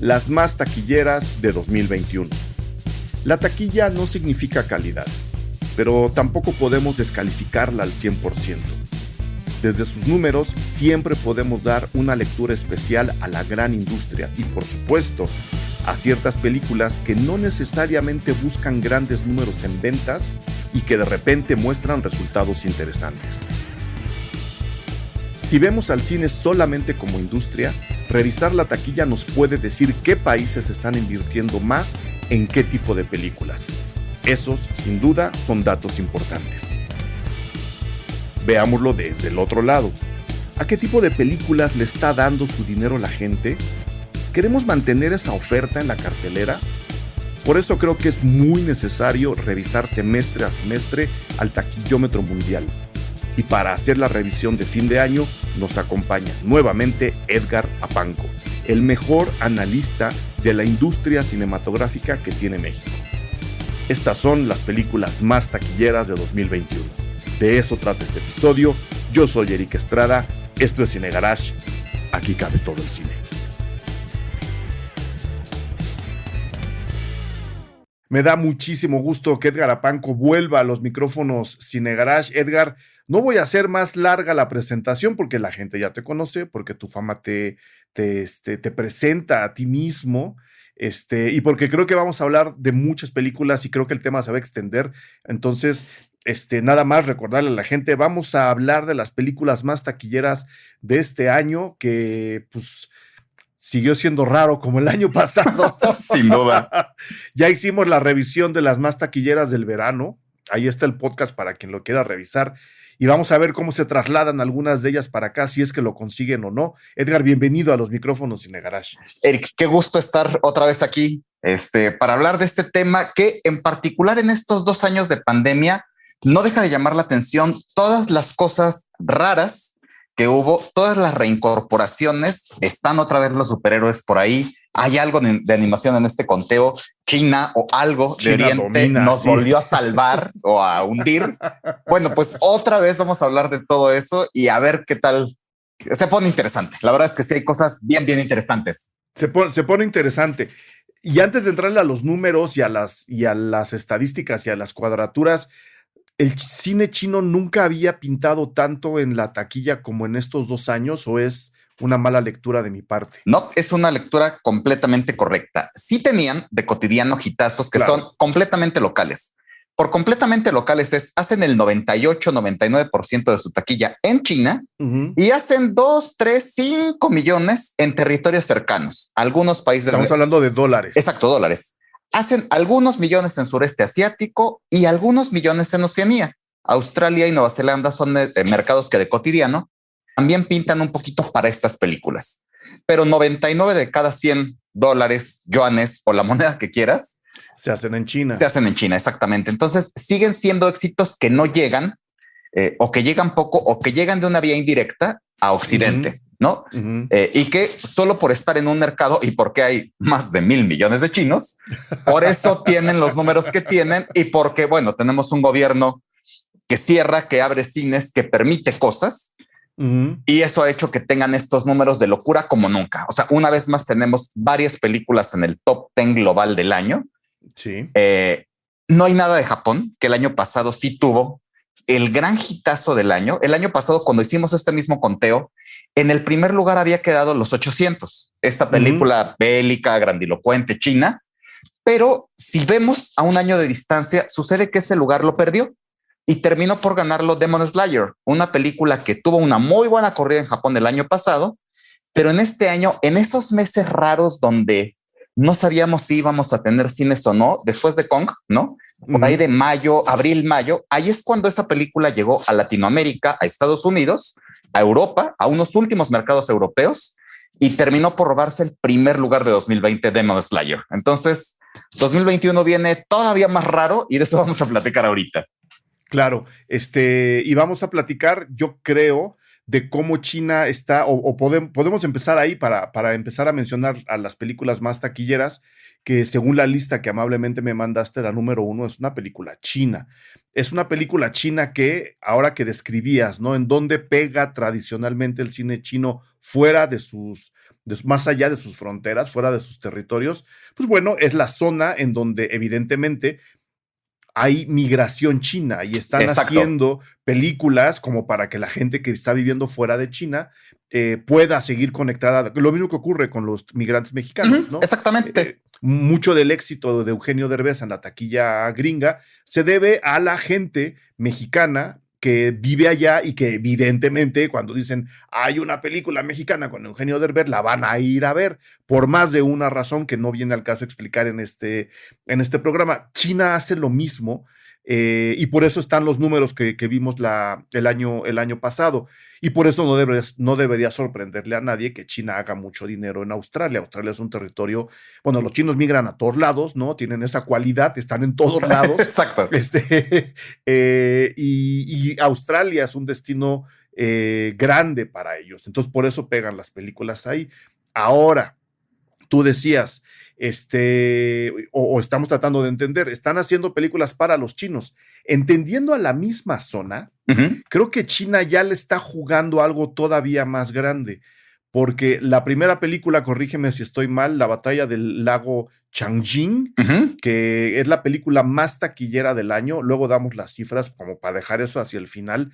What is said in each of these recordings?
las más taquilleras de 2021. La taquilla no significa calidad, pero tampoco podemos descalificarla al 100%. Desde sus números siempre podemos dar una lectura especial a la gran industria y, por supuesto, a ciertas películas que no necesariamente buscan grandes números en ventas y que de repente muestran resultados interesantes. Si vemos al cine solamente como industria, revisar la taquilla nos puede decir qué países están invirtiendo más en qué tipo de películas. Esos, sin duda, son datos importantes. Veámoslo desde el otro lado. ¿A qué tipo de películas le está dando su dinero la gente? ¿Queremos mantener esa oferta en la cartelera? Por eso creo que es muy necesario revisar semestre a semestre al taquillómetro mundial. Y para hacer la revisión de fin de año, nos acompaña nuevamente Edgar Apanco, el mejor analista de la industria cinematográfica que tiene México. Estas son las películas más taquilleras de 2021. De eso trata este episodio. Yo soy Eric Estrada, esto es Cine Garage. Aquí cabe todo el cine. Me da muchísimo gusto que Edgar Apanco vuelva a los micrófonos Cine Garage. Edgar, no voy a hacer más larga la presentación porque la gente ya te conoce, porque tu fama te presenta a ti mismo, y porque creo que vamos a hablar de muchas películas y creo que el tema se va a extender. Entonces, nada más recordarle a la gente, vamos a hablar de las películas más taquilleras de este año, que pues siguió siendo raro como el año pasado. Sin duda. Ya hicimos la revisión de las más taquilleras del verano. Ahí está el podcast para quien lo quiera revisar. Y vamos a ver cómo se trasladan algunas de ellas para acá, si es que lo consiguen o no. Edgar, bienvenido a los micrófonos Cine Garage. Eric, qué gusto estar otra vez aquí para hablar de este tema que en particular en estos 2 años de pandemia no deja de llamar la atención todas las cosas raras que hubo, todas las reincorporaciones. Están otra vez los superhéroes por ahí. Hay algo de animación en este conteo. China o algo de Oriente domina, nos volvió a salvar o a hundir. Bueno, pues otra vez vamos a hablar de todo eso y a ver qué tal. Se pone interesante. La verdad es que sí hay cosas bien interesantes. Se pone interesante. Y antes de entrarle a los números y a las estadísticas y a las cuadraturas, ¿el cine chino nunca había pintado tanto en la taquilla como en estos 2 años, o es una mala lectura de mi parte? No, es una lectura completamente correcta. Sí tenían de cotidiano hitazos que son completamente locales. Por completamente locales hacen el 98-99% de su taquilla en China y hacen 2, 3, 5 millones en territorios cercanos. Algunos países... Estamos hablando de dólares. Exacto, dólares. Hacen algunos millones en sureste asiático y algunos millones en Oceanía. Australia y Nueva Zelanda son mercados que de cotidiano también pintan un poquito para estas películas. Pero 99 de cada 100 dólares, yuanes o la moneda que quieras, se hacen en China. Se hacen en China, exactamente. Entonces siguen siendo éxitos que no llegan o que llegan poco o que llegan de una vía indirecta a Occidente. ¿No? Y que solo por estar en un mercado y porque hay más de 1,000 millones de chinos, por eso tienen los números que tienen y porque, bueno, tenemos un gobierno que cierra, que abre cines, que permite cosas y eso ha hecho que tengan estos números de locura como nunca. O sea, una vez más tenemos varias películas en el top 10 global del año. Sí. No hay nada de Japón, que el año pasado sí tuvo el gran hitazo del año. El año pasado, cuando hicimos este mismo conteo, en el primer lugar había quedado Los 800, esta película bélica, grandilocuente, china. Pero si vemos a un año de distancia, sucede que ese lugar lo perdió y terminó por ganarlo Demon Slayer, una película que tuvo una muy buena corrida en Japón el año pasado, pero en este año, en esos meses raros donde no sabíamos si íbamos a tener cines o no, después de Kong, ¿no? Por ahí de mayo, abril, mayo, ahí es cuando esa película llegó a Latinoamérica, a Estados Unidos, a Europa, a unos últimos mercados europeos y terminó por robarse el primer lugar de 2020, Demon Slayer. Entonces, 2021 viene todavía más raro y de eso vamos a platicar ahorita. Claro, y vamos a platicar, yo creo, de cómo China está, o podemos empezar ahí para empezar a mencionar a las películas más taquilleras, que según la lista que amablemente me mandaste, la número 1 es una película china. Es una película china que, ahora que describías, ¿no? En dónde pega tradicionalmente el cine chino fuera de sus más allá de sus fronteras, fuera de sus territorios, pues bueno, es la zona en donde evidentemente hay migración china y están Exacto. haciendo películas como para que la gente que está viviendo fuera de China pueda seguir conectada. Lo mismo que ocurre con los migrantes mexicanos, ¿no? Exactamente. Mucho del éxito de Eugenio Derbez en la taquilla gringa se debe a la gente mexicana que vive allá y que evidentemente cuando dicen hay una película mexicana con Eugenio Derbez la van a ir a ver por más de una razón que no viene al caso explicar en este programa. China hace lo mismo y por eso están los números que vimos el año pasado y por eso no debería sorprenderle a nadie que China haga mucho dinero en Australia. Australia es un territorio, bueno, los chinos migran a todos lados, ¿no? Tienen esa cualidad, están en todos lados. Exacto. Y Australia es un destino grande para ellos. Entonces, por eso pegan las películas ahí. Ahora, tú decías, o estamos tratando de entender, están haciendo películas para los chinos. Entendiendo a la misma zona, creo que China ya le está jugando algo todavía más grande. Porque la primera película, corrígeme si estoy mal, La batalla del lago Changjin, que es la película más taquillera del año, luego damos las cifras como para dejar eso hacia el final,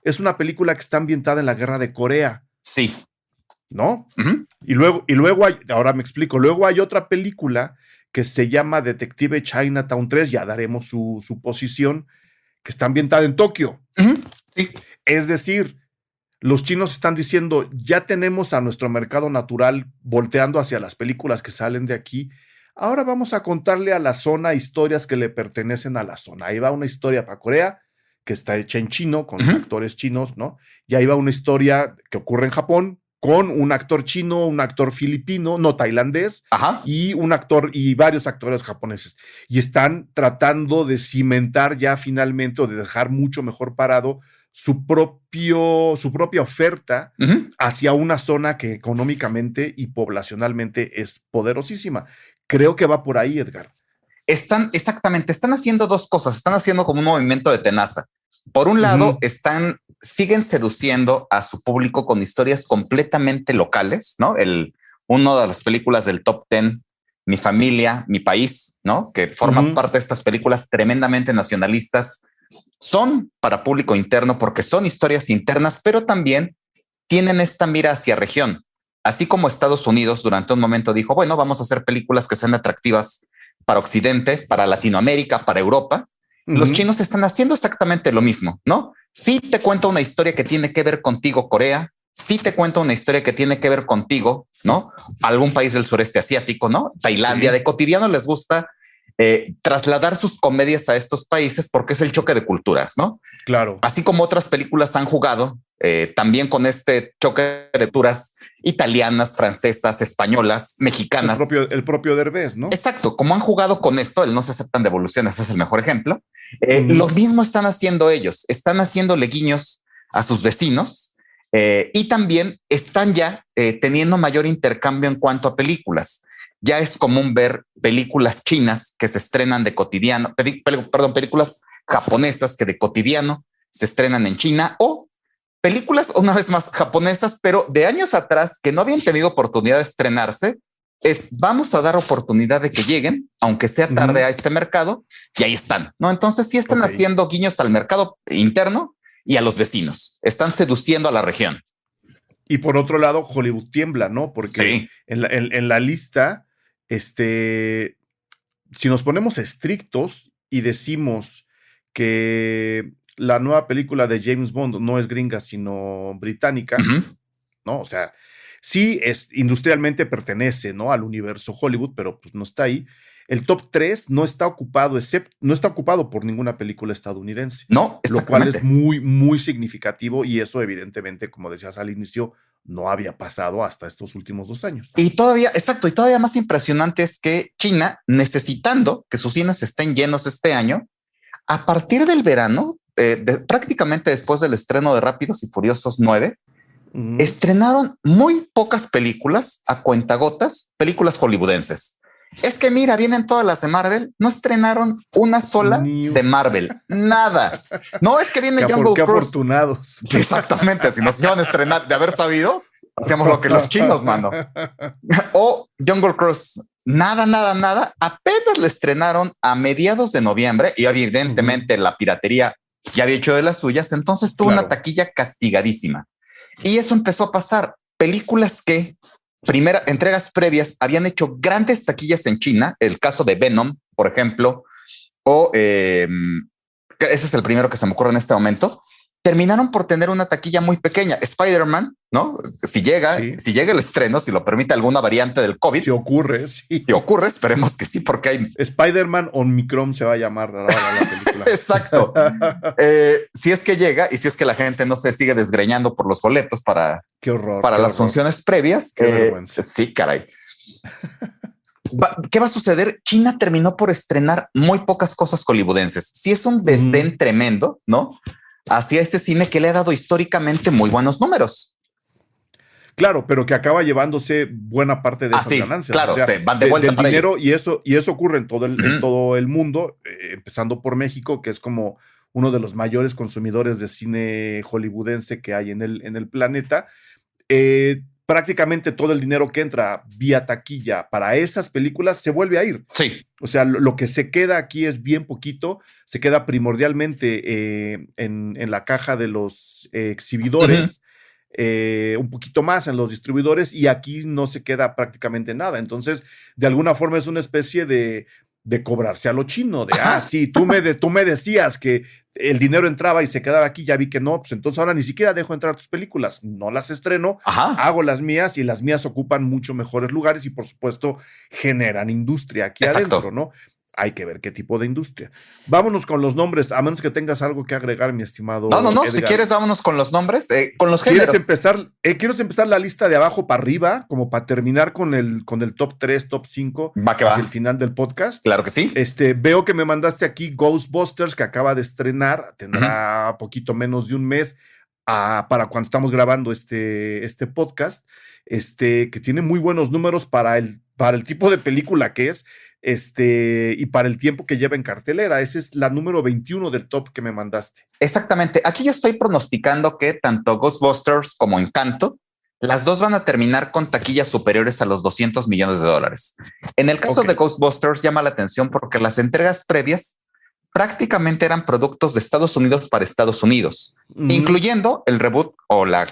es una película que está ambientada en la guerra de Corea. Sí. ¿No? Y luego hay, ahora me explico, luego hay otra película que se llama Detective Chinatown 3, ya daremos su posición, que está ambientada en Tokio. Sí. Es decir, los chinos están diciendo, ya tenemos a nuestro mercado natural volteando hacia las películas que salen de aquí, ahora vamos a contarle a la zona historias que le pertenecen a la zona. Ahí va una historia para Corea, que está hecha en chino, con actores chinos, ¿no? Y ahí va una historia que ocurre en Japón, con un actor chino, un actor filipino, no tailandés, y un actor y varios actores japoneses. Y están tratando de cimentar ya finalmente o de dejar mucho mejor parado su propia oferta hacia una zona que económicamente y poblacionalmente es poderosísima. Creo que va por ahí, Edgar. Están haciendo dos cosas. Están haciendo como un movimiento de tenaza. Por un lado, siguen seduciendo a su público con historias completamente locales, ¿no? Una de las películas del top 10, Mi familia, mi país, ¿no? Que forma parte de estas películas tremendamente nacionalistas, son para público interno porque son historias internas, pero también tienen esta mira hacia región. Así como Estados Unidos durante un momento dijo, bueno, vamos a hacer películas que sean atractivas para Occidente, para Latinoamérica, para Europa. Los chinos están haciendo exactamente lo mismo, ¿no? Sí te cuento una historia que tiene que ver contigo, Corea. Sí te cuento una historia que tiene que ver contigo, ¿no? Algún país del sureste asiático, ¿no? Tailandia, de cotidiano les gusta trasladar sus comedias a estos países porque es el choque de culturas, ¿no? Claro. Así como otras películas han jugado también con este choque de culturas italianas, francesas, españolas, mexicanas. El propio Derbez, ¿no? Exacto. Como han jugado con esto, el No se aceptan devoluciones es el mejor ejemplo. Lo mismo están haciendo ellos. Están haciéndole guiños a sus vecinos y también están ya teniendo mayor intercambio en cuanto a películas. Ya es común ver películas chinas que se estrenan de cotidiano, películas japonesas que de cotidiano se estrenan en China o películas, una vez más, japonesas, pero de años atrás que no habían tenido oportunidad de estrenarse. Vamos a dar oportunidad de que lleguen, aunque sea tarde, a este mercado, y ahí están, ¿no? Entonces sí están haciendo guiños al mercado interno y a los vecinos. Están seduciendo a la región. Y por otro lado, Hollywood tiembla, ¿no? Porque en la lista, si nos ponemos estrictos y decimos que la nueva película de James Bond no es gringa, sino británica, ¿no? O sea, sí industrialmente pertenece, ¿no? Al universo Hollywood, pero pues no está ahí. El top 3 no está ocupado por ninguna película estadounidense. No, lo cual es muy, muy significativo y eso evidentemente, como decías al inicio, no había pasado hasta estos últimos 2 años. Y todavía más impresionante es que China, necesitando que sus cines estén llenos este año, a partir del verano, prácticamente después del estreno de Rápidos y Furiosos 9, estrenaron muy pocas películas a cuentagotas, películas hollywoodenses. Es que mira, vienen todas las de Marvel, no estrenaron una sola de Marvel, nada. No es que viene Jungle Cruise. Qué afortunados. Exactamente, si nos iban a estrenar de haber sabido, Hacíamos lo que los chinos, mano. O Jungle Cruise. Nada. Apenas le estrenaron a mediados de noviembre y evidentemente la piratería ya había hecho de las suyas. Entonces tuvo una taquilla castigadísima. Y eso empezó a pasar. Películas que entregas previas habían hecho grandes taquillas en China. El caso de Venom, por ejemplo, o ese es el primero que se me ocurre en este momento. Terminaron por tener una taquilla muy pequeña. Spider-Man, ¿no? Si llega el estreno, si lo permite alguna variante del COVID. Si ocurre, esperemos que sí, porque hay... Spider-Man Omicron se va a llamar la película. Exacto. Si es que llega y si es que la gente no se sigue desgreñando por los boletos para las funciones previas. Qué vergüenza. Sí, caray. ¿Qué va a suceder? China terminó por estrenar muy pocas cosas hollywoodenses. Sí es un desdén tremendo, ¿no? Hacia este cine que le ha dado históricamente muy buenos números. Claro, pero que acaba llevándose buena parte de esas ganancias. Claro, o sea, van de vuelta del dinero y eso ocurre en todo el mundo, empezando por México, que es como uno de los mayores consumidores de cine hollywoodense que hay en el planeta. Prácticamente todo el dinero que entra vía taquilla para esas películas se vuelve a ir. Sí. O sea, lo que se queda aquí es bien poquito, se queda primordialmente en la caja de los exhibidores, un poquito más en los distribuidores, y aquí no se queda prácticamente nada. Entonces, de alguna forma es una especie de cobrarse a lo chino, sí, tú me decías que el dinero entraba y se quedaba aquí, ya vi que no, pues entonces ahora ni siquiera dejo entrar tus películas, no las estreno, hago las mías y las mías ocupan mucho mejores lugares y por supuesto generan industria aquí adentro, ¿no? Hay que ver qué tipo de industria. Vámonos con los nombres, a menos que tengas algo que agregar, mi estimado No, Edgar. Si quieres, vámonos con los nombres, con los géneros. ¿Quieres empezar la lista de abajo para arriba, como para terminar con el top 3, top 5 hacia el final del podcast? Claro que sí. Veo que me mandaste aquí Ghostbusters, que acaba de estrenar, tendrá poquito menos de un mes para cuando estamos grabando este podcast, que tiene muy buenos números para el tipo de película que es, y para el tiempo que lleva en cartelera. Esa es la número 21 del top que me mandaste. Exactamente. Aquí yo estoy pronosticando que tanto Ghostbusters como Encanto, las dos van a terminar con taquillas superiores a los $200 millones. En el caso de Ghostbusters llama la atención porque las entregas previas prácticamente eran productos de Estados Unidos para Estados Unidos, incluyendo el reboot o la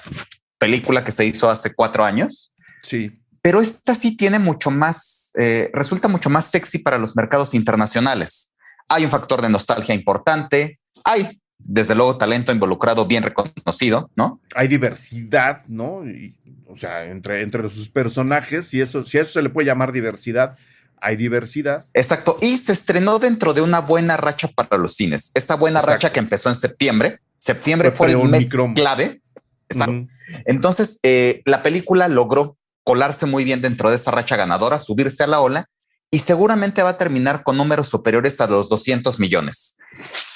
película que se hizo hace 4 años. Sí. Pero esta sí tiene mucho más, resulta mucho más sexy para los mercados internacionales. Hay un factor de nostalgia importante, hay desde luego talento involucrado bien reconocido, ¿no? Hay diversidad, ¿no? O sea, entre sus personajes, si eso se le puede llamar diversidad, hay diversidad. Exacto, y se estrenó dentro de una buena racha para los cines. Esta buena racha que empezó en septiembre. Septiembre fue el mes clave. Entonces, la película logró colarse muy bien dentro de esa racha ganadora, subirse a la ola y seguramente va a terminar con números superiores a los 200 millones.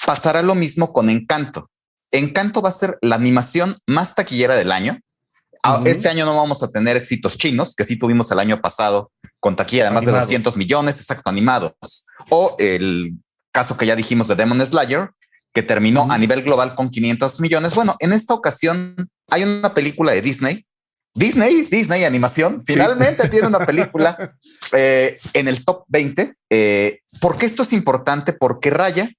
Pasará lo mismo con Encanto. Encanto va a ser la animación más taquillera del año. Este año no vamos a tener éxitos chinos, que sí tuvimos el año pasado con taquilla de más de 200 millones, exacto, animados. O el caso que ya dijimos de Demon Slayer, que terminó a nivel global con 500 millones. Bueno, en esta ocasión hay una película de Disney Animación, finalmente tiene una película en el top 20. ¿Por qué esto es importante? Porque Raya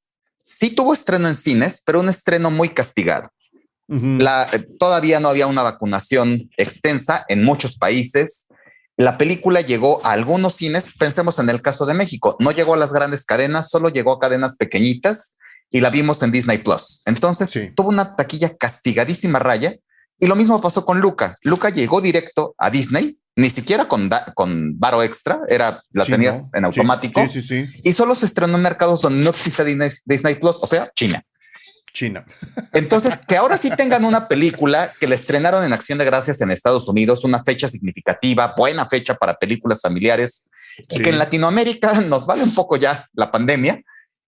sí tuvo estreno en cines, pero un estreno muy castigado. Todavía no había una vacunación extensa en muchos países. La película llegó a algunos cines, pensemos en el caso de México, no llegó a las grandes cadenas, solo llegó a cadenas pequeñitas y la vimos en Disney Plus. Entonces tuvo una taquilla castigadísima Raya. Y lo mismo pasó con Luca. Luca llegó directo a Disney, ni siquiera con varo extra, tenías en automático. Sí. Y solo se estrenó en mercados donde no existe Disney Plus, o sea, China. Entonces, que ahora sí tengan una película que la estrenaron en Acción de Gracias en Estados Unidos, una fecha significativa, buena fecha para películas familiares, y que en Latinoamérica nos vale un poco ya la pandemia.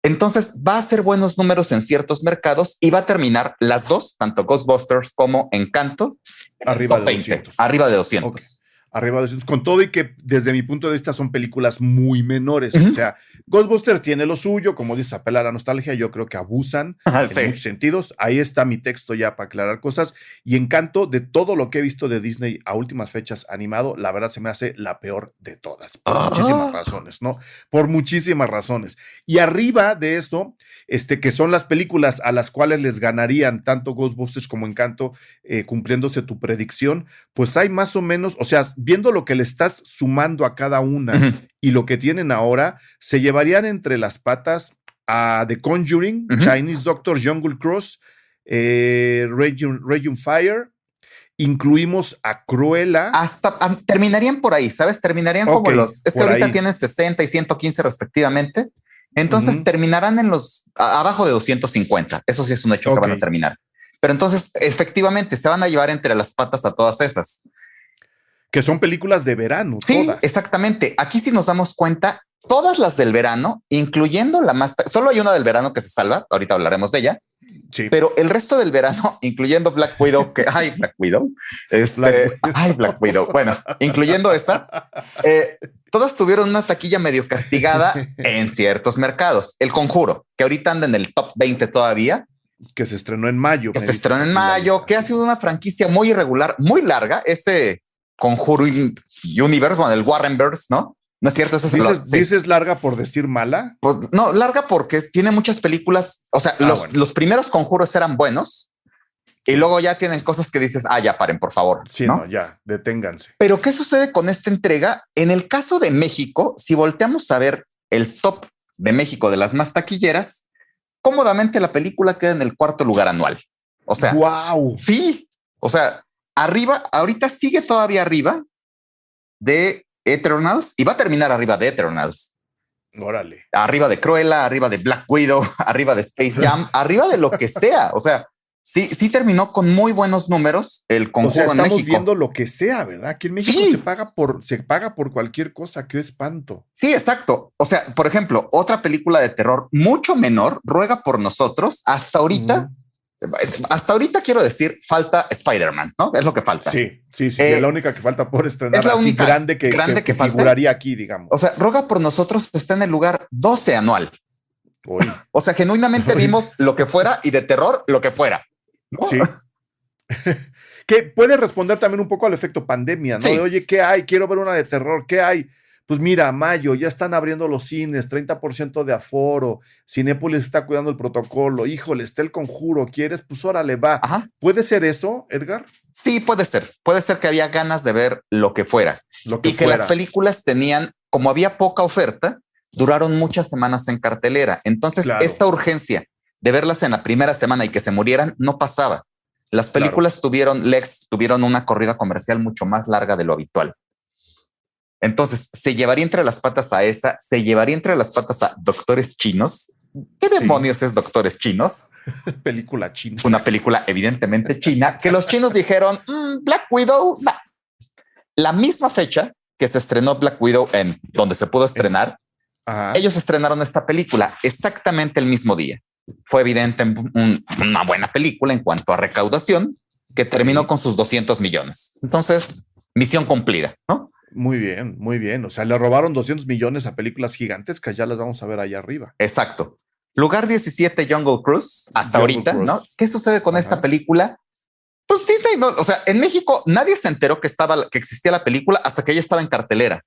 Entonces va a hacer buenos números en ciertos mercados y va a terminar las dos, tanto Ghostbusters como Encanto, arriba de 200. Arriba de 200. Arriba de 200, con todo y que desde mi punto de vista son películas muy menores. Ujú. O sea, Ghostbusters tiene lo suyo, como dices, apela a la nostalgia. Yo creo que abusan en Sí. muchos sentidos. Ahí está mi texto ya para aclarar cosas. Y Encanto, de todo lo que he visto de Disney a últimas fechas animado, la verdad se me hace la peor de todas, por muchísimas Ah. razones, ¿no? Por muchísimas razones. Y arriba de eso, que son las películas a las cuales les ganarían tanto Ghostbusters como Encanto, cumpliéndose tu predicción, pues hay más o menos, o sea, viendo lo que le estás sumando a cada una Ujú, y lo que tienen ahora, se llevarían entre las patas a The Conjuring, ujú. Chinese Doctor, Jungle Cruise, Raging Fire, incluimos a Cruella. Terminarían por ahí, ¿sabes? Terminarían Ok, como es que por ahorita ahí. tienen 60 y 115 respectivamente. Entonces Ujú. terminarán en abajo de 250. Eso sí es un hecho que Ok, van a terminar. Pero entonces, efectivamente, se van a llevar entre las patas a todas esas. que son películas de verano, Sí, todas. exactamente. Aquí sí nos damos cuenta, todas las del verano, incluyendo la más, solo hay una del verano que se salva, ahorita hablaremos de ella, Sí, pero el resto del verano, incluyendo Black Widow, ay, Black Widow, Black Widow. ay, Black Widow, bueno, incluyendo esa, eh, todas tuvieron una taquilla medio castigada en ciertos mercados. El Conjuro, que ahorita anda en el top 20 todavía, Que se estrenó en mayo, que me se dices estrenó en aquí en la mayo, lista. que ha Sí. sido una franquicia muy irregular, muy larga, ese Conjuro Universe, bueno, el Warrenverse, ¿no? No es cierto, ese es el otro, sí. ¿Dices larga por decir mala? Pues, no, larga porque tiene muchas películas, o sea, Ah, bueno, los primeros Conjuros eran buenos y sí. luego ya tienen cosas que dices, ya paren, por favor, Sí, no, ¿no? ya, deténganse. Pero ¿qué sucede con esta entrega? En el caso de México, si volteamos a ver el top de México de las más taquilleras, cómodamente la película queda en el cuarto lugar anual. O sea, ¡Wow! sí, o sea, arriba, ahorita sigue todavía arriba de Eternals y va a terminar arriba de Eternals. Órale. Arriba de Cruella, arriba de Black Widow, arriba de Space Jam, arriba de lo que sea. O sea, sí terminó con muy buenos números el O sea, Conjuro en estamos México. viendo lo que sea, ¿verdad? Aquí en México Sí, se paga por cualquier cosa, qué espanto. sí, exacto. O sea, por ejemplo, otra película de terror mucho menor, Ruega por nosotros, Ujú. hasta ahorita quiero decir, falta Spider-Man, ¿no? Es lo que falta. Sí, es la Eh, única que falta por es estrenar la así única grande grande que que falta. figuraría aquí, O digamos. sea, Ruega por nosotros está en el lugar 12 anual. Hoy, O sea, genuinamente hoy, vimos lo que fuera y de terror lo que fuera, ¿no? sí. Que puede responder también un poco al efecto pandemia, ¿no? De, Sí, oye, ¿qué hay? Quiero ver una de terror, ¿qué hay? Pues mira, mayo, ya están abriendo los cines, 30% de aforo, Cinépolis está cuidando el protocolo, híjole, está el Conjuro, ¿quieres? Pues órale, va. ajá. ¿Puede ser eso, Edgar? Sí, puede ser. Puede ser que había ganas de ver lo que fuera Lo que y que las fuera. películas tenían, como había poca oferta, duraron muchas semanas en cartelera. Entonces, Claro, esta urgencia de verlas en la primera semana y que se murieran no pasaba. Las claro. películas tuvieron una corrida comercial mucho más larga de lo habitual. Entonces, se llevaría entre las patas a esa, se llevaría entre las patas a Doctores Chinos. ¿Qué Sí, demonios es Doctores Chinos? película china. Una película evidentemente china, que los chinos dijeron, Black Widow, nah. La misma fecha que se estrenó Black Widow en donde se pudo estrenar, Ajá. ellos estrenaron esta película exactamente el mismo día. Fue evidente una buena película en cuanto a recaudación que terminó Sí, con sus 200 millones. Entonces, misión cumplida, ¿no? muy bien, muy bien. O sea, le robaron 200 millones a películas gigantescas, ya las vamos a ver allá arriba. Exacto. Lugar 17, Jungle Cruise, hasta Jungle ahorita, ¿no? Cruise. ¿Qué sucede con esta Ajá. película? Pues Disney, no, o sea, en México nadie se enteró que existía la película hasta que ella estaba en cartelera.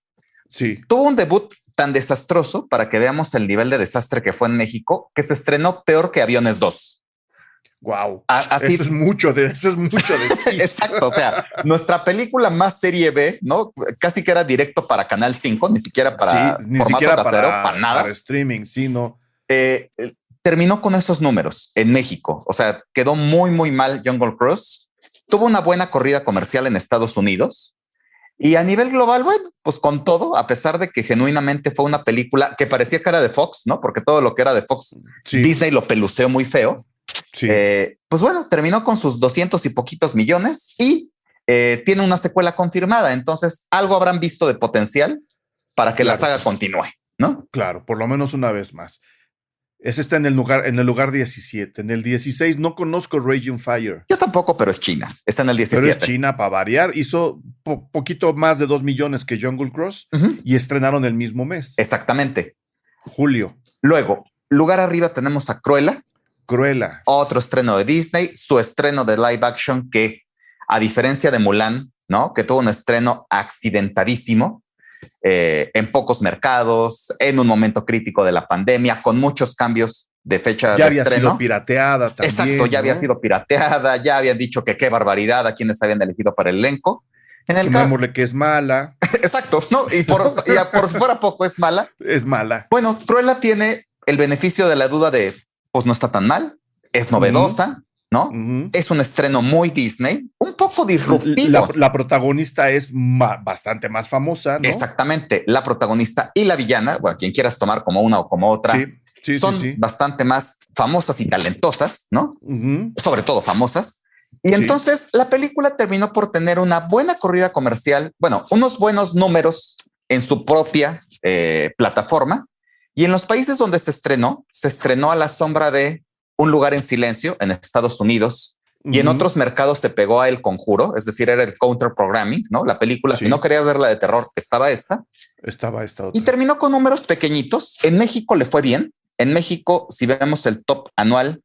Sí. Tuvo un debut tan desastroso para que veamos el nivel de desastre que fue en México, que se estrenó peor que Aviones 2. Wow. Así, Eso es mucho decir. exacto, o sea, nuestra película más serie B, ¿no? Casi que era directo para Canal 5, ni siquiera Sí, para ni formato siquiera casero, para para nada. streaming, sí, no. Eh, Terminó con esos números en México, o sea, quedó muy, muy mal Jungle Cruise. Tuvo una buena corrida comercial en Estados Unidos. Y a nivel global, bueno, pues con todo, a pesar de que genuinamente fue una película que parecía que era de Fox, ¿no? Porque todo lo que era de Fox, Sí, Disney lo peluceó muy feo. sí, Pues bueno, terminó con sus 200 y poquitos millones y tiene una secuela confirmada. Entonces, algo habrán visto de potencial para que la claro, saga continúe, ¿no? claro, por lo menos una vez más. Ese está en el lugar 17. En el 16 no conozco Raging Fire. Yo tampoco, pero es China. Está en el Pero 17. es China para variar. Hizo poquito más de 2 millones que Jungle Cruise y estrenaron el mismo mes. Exactamente. Julio. Luego, lugar arriba tenemos a Cruella. Cruella. Otro estreno de Disney, su estreno de live action que, a diferencia de Mulan, ¿no? Que tuvo un estreno accidentadísimo, en pocos mercados, en un momento crítico de la pandemia, con muchos cambios de fecha ya de había estreno. Sido pirateada también. Exacto, ya había sido pirateada, ya habían dicho que qué barbaridad a quienes habían elegido para el elenco. Sumémosle que es mala. Exacto, ¿no? Y por si fuera poco, es mala. Es mala. Bueno, Cruella tiene el beneficio de la duda de, pues no está tan mal, es novedosa, ¿no? Es un estreno muy Disney, un poco disruptivo. La protagonista es bastante más famosa, ¿no? Exactamente, la protagonista y la villana, bueno, quien quieras tomar como una o como otra, son bastante más famosas y talentosas, ¿no? Sobre todo famosas. Y entonces la película terminó por tener una buena corrida comercial, bueno, unos buenos números en su propia plataforma. Y en los países donde se estrenó a la sombra de Un lugar en silencio en Estados Unidos, y en otros mercados se pegó a El Conjuro, es decir, era el counter programming, ¿no? La película, si no querías ver la de terror, estaba esta. Estaba esta otra. Y terminó con números pequeñitos. En México le fue bien. En México, si vemos el top anual,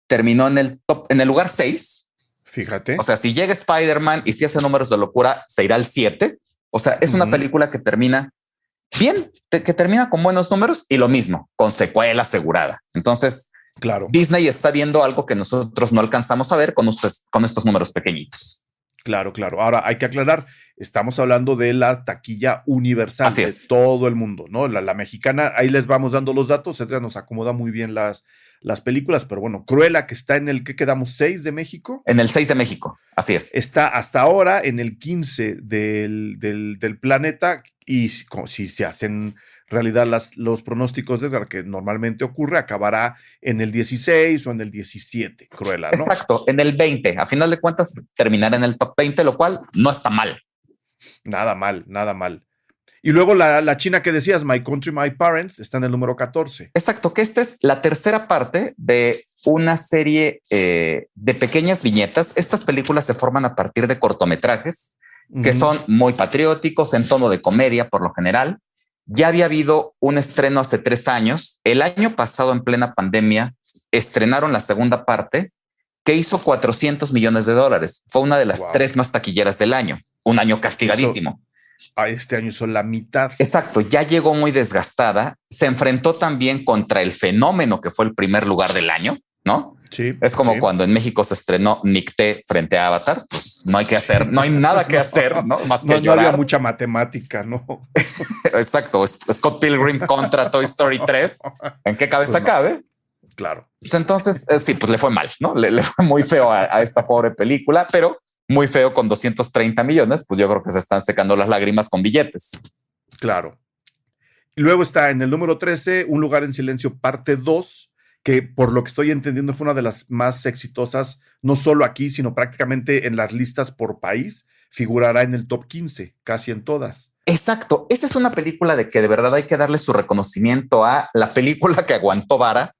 terminó en el lugar 6. Fíjate. O sea, si llega Spider-Man y si hace números de locura, se irá al 7. O sea, es una película que termina bien, que termina con buenos números y lo mismo, con secuela asegurada. Entonces, claro, Disney está viendo algo que nosotros no alcanzamos a ver con estos números pequeñitos. Claro. Ahora hay que aclarar, estamos hablando de la taquilla universal de todo el mundo, ¿no? La mexicana, ahí les vamos dando los datos, ella nos acomoda muy bien las películas, pero bueno, Cruella, que está en el que quedamos 6 de México. En el 6 de México, así es. Está hasta ahora en el 15 del planeta, y si se hacen realidad los pronósticos de Edgar, que normalmente ocurre, acabará en el 16 o en el 17, Cruella, ¿no? Exacto, en el 20. A final de cuentas, terminará en el top 20, lo cual no está mal. Nada mal. Y luego la china que decías, My Country, My Parents, está en el número 14. Exacto, que esta es la tercera parte de una serie de pequeñas viñetas. Estas películas se forman a partir de cortometrajes que son muy patrióticos, en tono de comedia por lo general. Ya había habido un estreno hace 3 años. El año pasado, en plena pandemia, estrenaron la segunda parte que hizo $400 millones. Fue una de las 3 más taquilleras del año. Un año castigadísimo. Este año son la mitad. Exacto, ya llegó muy desgastada. Se enfrentó también contra el fenómeno que fue el primer lugar del año, ¿no? Sí. Es como cuando en México se estrenó Nicté frente a Avatar. Pues no hay que hacer, no hay nada que hacer, ¿no? Más que llorar. No había mucha matemática, ¿no? Exacto, Scott Pilgrim contra Toy Story 3. ¿En qué cabeza pues no. cabe? Claro. Pues entonces, sí, pues le fue mal, ¿no? Le fue muy feo a esta pobre película, pero muy feo con 230 millones, pues yo creo que se están secando las lágrimas con billetes. Claro. Y luego está en el número 13, Un lugar en silencio, parte 2, que por lo que estoy entendiendo fue una de las más exitosas, no solo aquí, sino prácticamente en las listas por país, figurará en el top 15, casi en todas. Exacto, esa es una película de que de verdad hay que darle su reconocimiento a la película que aguantó vara,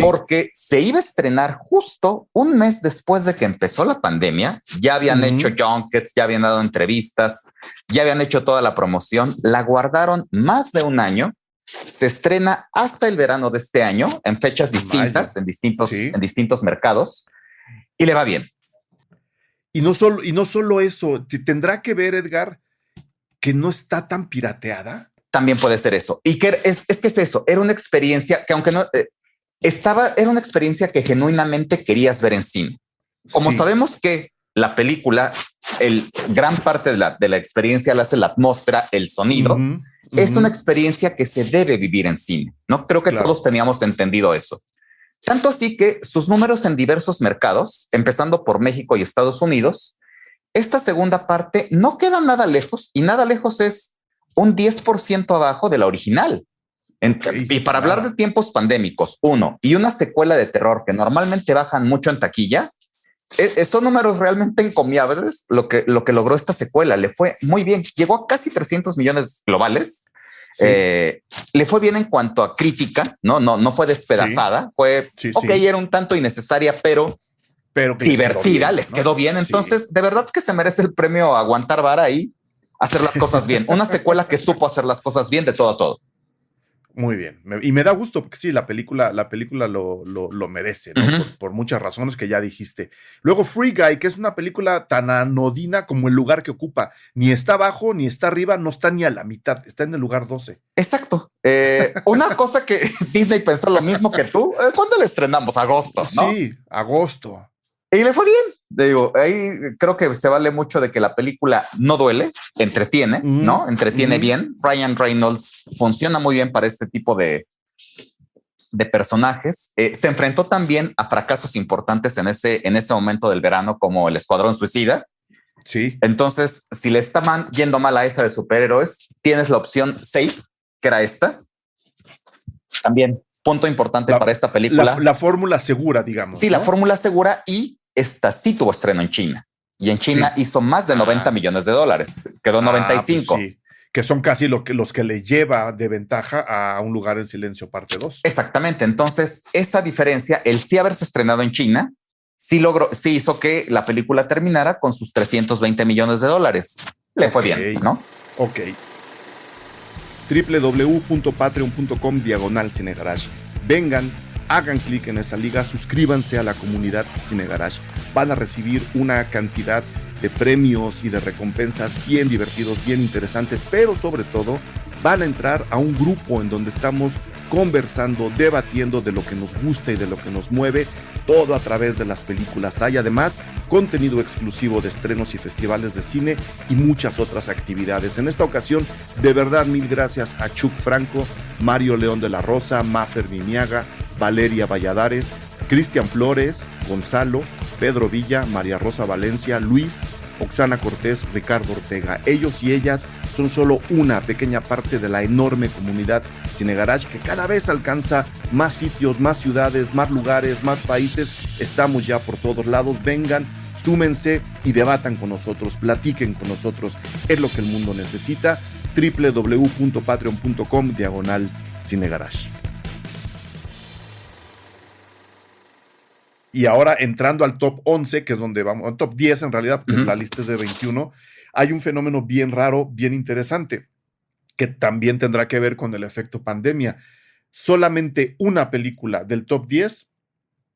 porque se iba a estrenar justo un mes después de que empezó la pandemia. Ya habían hecho junkets, ya habían dado entrevistas, ya habían hecho toda la promoción, la guardaron más de un año. Se estrena hasta el verano de este año en fechas distintas, en distintos mercados, y le va bien. Y no solo eso, ¿tendrá que ver, Edgar, que no está tan pirateada? También puede ser eso. Y que es que es eso, era una experiencia que aunque no era una experiencia que genuinamente querías ver en cine. Como sabemos que la película, gran parte de la experiencia la hace la atmósfera, el sonido, es una experiencia que se debe vivir en cine, ¿no? Creo que todos teníamos entendido eso. Tanto así que sus números en diversos mercados, empezando por México y Estados Unidos, esta segunda parte no queda nada lejos, y nada lejos es un 10% abajo de la original. Y para hablar de tiempos pandémicos, y una secuela de terror que normalmente bajan mucho en taquilla, son números realmente encomiables. Lo que logró esta secuela le fue muy bien. Llegó a casi 300 millones globales. Sí. Le fue bien en cuanto a crítica, no fue despedazada, fue, era un tanto innecesaria, pero que divertida, les quedó bien. Entonces, de verdad que se merece el premio a aguantar vara y hacer las cosas bien. Una secuela que supo hacer las cosas bien de todo a todo. Muy bien. Y me da gusto porque sí, la película lo merece, ¿no? Por muchas razones que ya dijiste. Luego Free Guy, que es una película tan anodina como el lugar que ocupa. Ni está abajo, ni está arriba, no está ni a la mitad. Está en el lugar 12. Exacto. Una cosa que Disney pensó lo mismo que tú. ¿Cuándo la estrenamos? Agosto, ¿no? Sí, agosto. Y le fue bien. Digo, ahí creo que se vale mucho de que la película no duele, entretiene, ¿no? Entretiene bien. Ryan Reynolds funciona muy bien para este tipo de personajes. Se enfrentó también a fracasos importantes en ese momento del verano, como el Escuadrón Suicida. Sí. Entonces, si le está yendo mal a esa de superhéroes, tienes la opción Safe, que era esta. También punto importante para esta película. La fórmula segura, digamos. Sí, ¿no? La fórmula segura, y esta sí tuvo estreno en China. Y en China hizo más de 90 millones de dólares. Quedó 95. Pues sí. Que son casi los que le lleva de ventaja a Un Lugar en Silencio parte 2. Exactamente. Entonces, esa diferencia, el sí haberse estrenado en China, sí hizo que la película terminara con sus 320 millones de dólares. Le fue bien, ¿no? Ok. www.patreon.com/Cinegarage. Vengan, hagan clic en esa liga, suscríbanse a la comunidad Cinegarage. Van a recibir una cantidad de premios y de recompensas bien divertidos, bien interesantes, pero sobre todo van a entrar a un grupo en donde estamos conversando, debatiendo de lo que nos gusta y de lo que nos mueve, todo a través de las películas. Hay además contenido exclusivo de estrenos y festivales de cine y muchas otras actividades. En esta ocasión, de verdad, mil gracias a Chuck Franco, Mario León de la Rosa, Mafer Vimiaga, Valeria Valladares, Cristian Flores, Gonzalo, Pedro Villa, María Rosa Valencia, Luis, Oxana Cortés, Ricardo Ortega. Ellos y ellas son solo una pequeña parte de la enorme comunidad Cinegarage que cada vez alcanza más sitios, más ciudades, más lugares, más países. Estamos ya por todos lados. Vengan, súmense y debatan con nosotros, platiquen con nosotros. Es lo que el mundo necesita. www.patreon.com/Cinegarage. Y ahora entrando al top 11, que es donde vamos, al top 10 en realidad, porque la lista es de 21, hay un fenómeno bien raro, bien interesante, que también tendrá que ver con el efecto pandemia. Solamente una película del top 10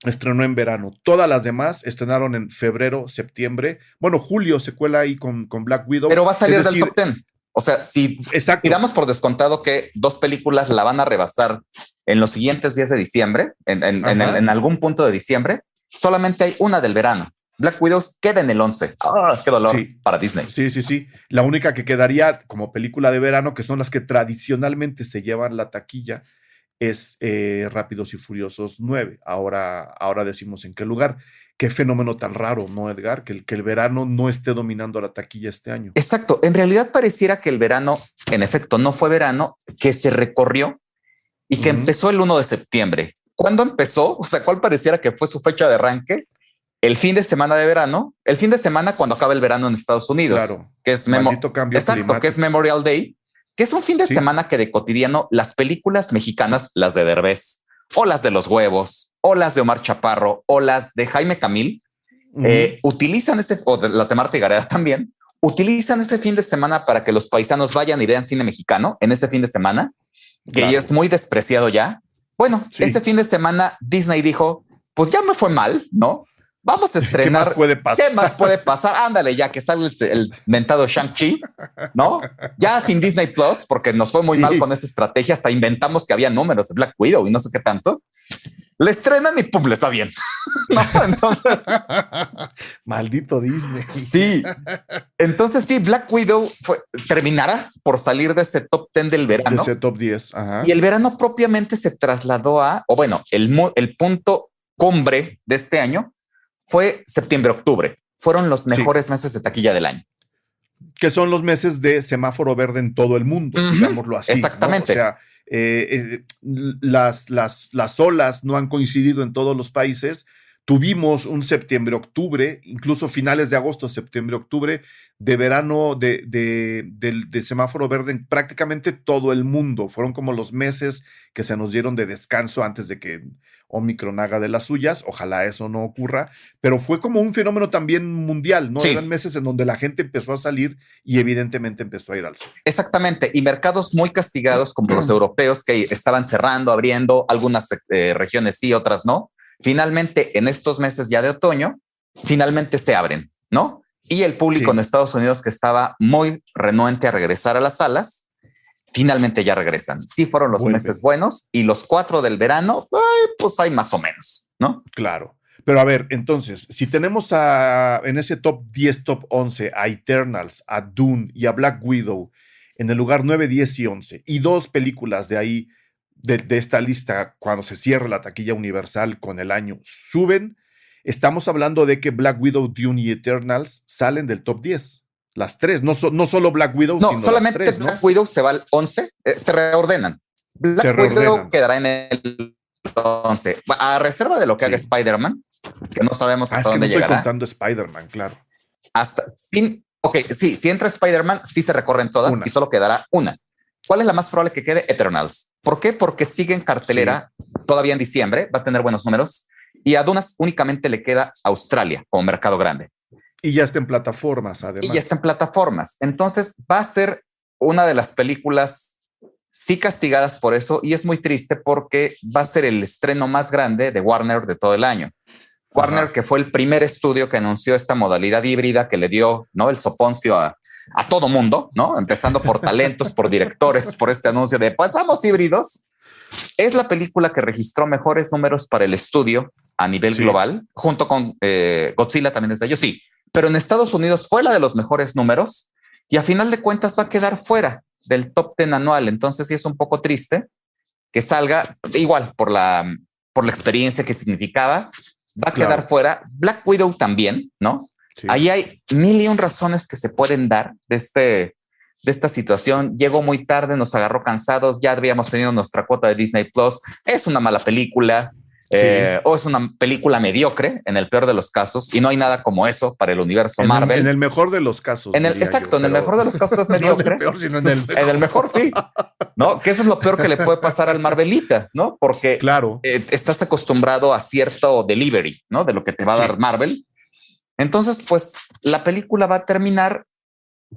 estrenó en verano. Todas las demás estrenaron en febrero, septiembre. Bueno, julio se cuela ahí con Black Widow. Pero va a salir del top 10. O sea, si damos por descontado que dos películas la van a rebasar en los siguientes días de diciembre, en algún punto de diciembre, solamente hay una del verano. Black Widow queda en el 11. ¡Qué dolor para Disney! Sí. La única que quedaría como película de verano, que son las que tradicionalmente se llevan la taquilla, es Rápidos y Furiosos 9. Ahora decimos en qué lugar. Qué fenómeno tan raro, ¿no, Edgar? Que el verano no esté dominando la taquilla este año. Exacto. En realidad pareciera que el verano, en efecto, no fue verano, que se recorrió y que empezó el 1 de septiembre. ¿Cuándo empezó? O sea, ¿cuál pareciera que fue su fecha de arranque? El fin de semana de verano, el fin de semana cuando acaba el verano en Estados Unidos. Claro. Que es climático. Que es Memorial Day, que es un fin de semana que de cotidiano las películas mexicanas, las de Derbez, o las de Los Huevos, o las de Omar Chaparro, o las de Jaime Camil, utilizan o las de Marta y Gareda también, utilizan ese fin de semana para que los paisanos vayan y vean cine mexicano en ese fin de semana, que ya es muy despreciado ya. Bueno, este fin de semana Disney dijo, pues ya me fue mal, ¿no? Vamos a estrenar. ¿Qué más puede pasar? Ándale, ya que sale el mentado Shang-Chi, ¿no? Ya sin Disney Plus, porque nos fue muy mal con esa estrategia. Hasta inventamos que había números de Black Widow y no sé qué tanto. Le estrenan y pum, les va bien. ¿No? Entonces, maldito Disney. Sí. Entonces, sí, Black Widow terminará por salir de ese top 10 del verano. De ese top 10. Ajá. Y el verano propiamente se trasladó el punto cumbre de este año fue septiembre-octubre. Fueron los mejores meses de taquilla del año. Que son los meses de semáforo verde en todo el mundo, digámoslo así. Exactamente. ¿No? O sea, las olas no han coincidido en todos los países, Tuvimos un septiembre-octubre, incluso finales de agosto, septiembre-octubre, de verano de semáforo verde en prácticamente todo el mundo. Fueron como los meses que se nos dieron de descanso antes de que Omicron haga de las suyas. Ojalá eso no ocurra, pero fue como un fenómeno también mundial, ¿no? Sí. Eran meses en donde la gente empezó a salir y evidentemente empezó a ir al cine. Exactamente, y mercados muy castigados como los europeos que estaban cerrando, abriendo, algunas regiones sí, otras no. Finalmente, en estos meses ya de otoño, finalmente se abren, ¿no? Y el público en Estados Unidos que estaba muy renuente a regresar a las salas, finalmente ya regresan. Sí fueron los meses buenos y los 4 del verano, pues hay más o menos, ¿no? Claro. Pero a ver, entonces, si tenemos en ese top 10, top 11 a Eternals, a Dune y a Black Widow en el lugar 9, 10 y 11, y 2 películas de ahí, de esta lista, cuando se cierra la taquilla universal con el año, suben, estamos hablando de que Black Widow, Dune y Eternals salen del top 10. Las tres, no solo Black Widow, no, sino solamente las tres, ¿no? Black Widow se va al 11, se reordenan. Black Widow quedará en el 11, a reserva de lo que haga Spider-Man, que no sabemos hasta dónde llegará. Estoy contando Spider-Man, claro. Si entra Spider-Man, sí se recorren todas y solo quedará una. ¿Cuál es la más probable que quede? Eternals. ¿Por qué? Porque sigue en cartelera todavía en diciembre, va a tener buenos números, y a Dunas únicamente le queda Australia como mercado grande. Y ya está en plataformas, además. Y ya está en plataformas. Entonces va a ser una de las películas sí castigadas por eso, y es muy triste porque va a ser el estreno más grande de Warner de todo el año. Warner, que fue el primer estudio que anunció esta modalidad híbrida que le dio, ¿no?, el soponcio a todo mundo, ¿no? Empezando por talentos, por directores, por este anuncio de pues vamos híbridos. Es la película que registró mejores números para el estudio a nivel global, junto con Godzilla también es de ellos, sí. Pero en Estados Unidos fue la de los mejores números y a final de cuentas va a quedar fuera del top 10 anual. Entonces sí es un poco triste que salga igual por la experiencia que significaba. Va a quedar fuera. Black Widow también, ¿no? Sí. Ahí hay 1,000,000 razones que se pueden dar de esta situación. Llegó muy tarde, nos agarró cansados, ya habíamos tenido nuestra cuota de Disney Plus. Es una mala película o es una película mediocre en el peor de los casos, y no hay nada como eso para el universo Marvel. En el mejor de los casos. En el mejor de los casos es mediocre. No en el peor, sino en el mejor. En el mejor, sí. ¿No? Que eso es lo peor que le puede pasar al Marvelita, ¿no? Porque estás acostumbrado a cierto delivery, ¿no? De lo que te va a dar Marvel. Entonces, pues la película va a terminar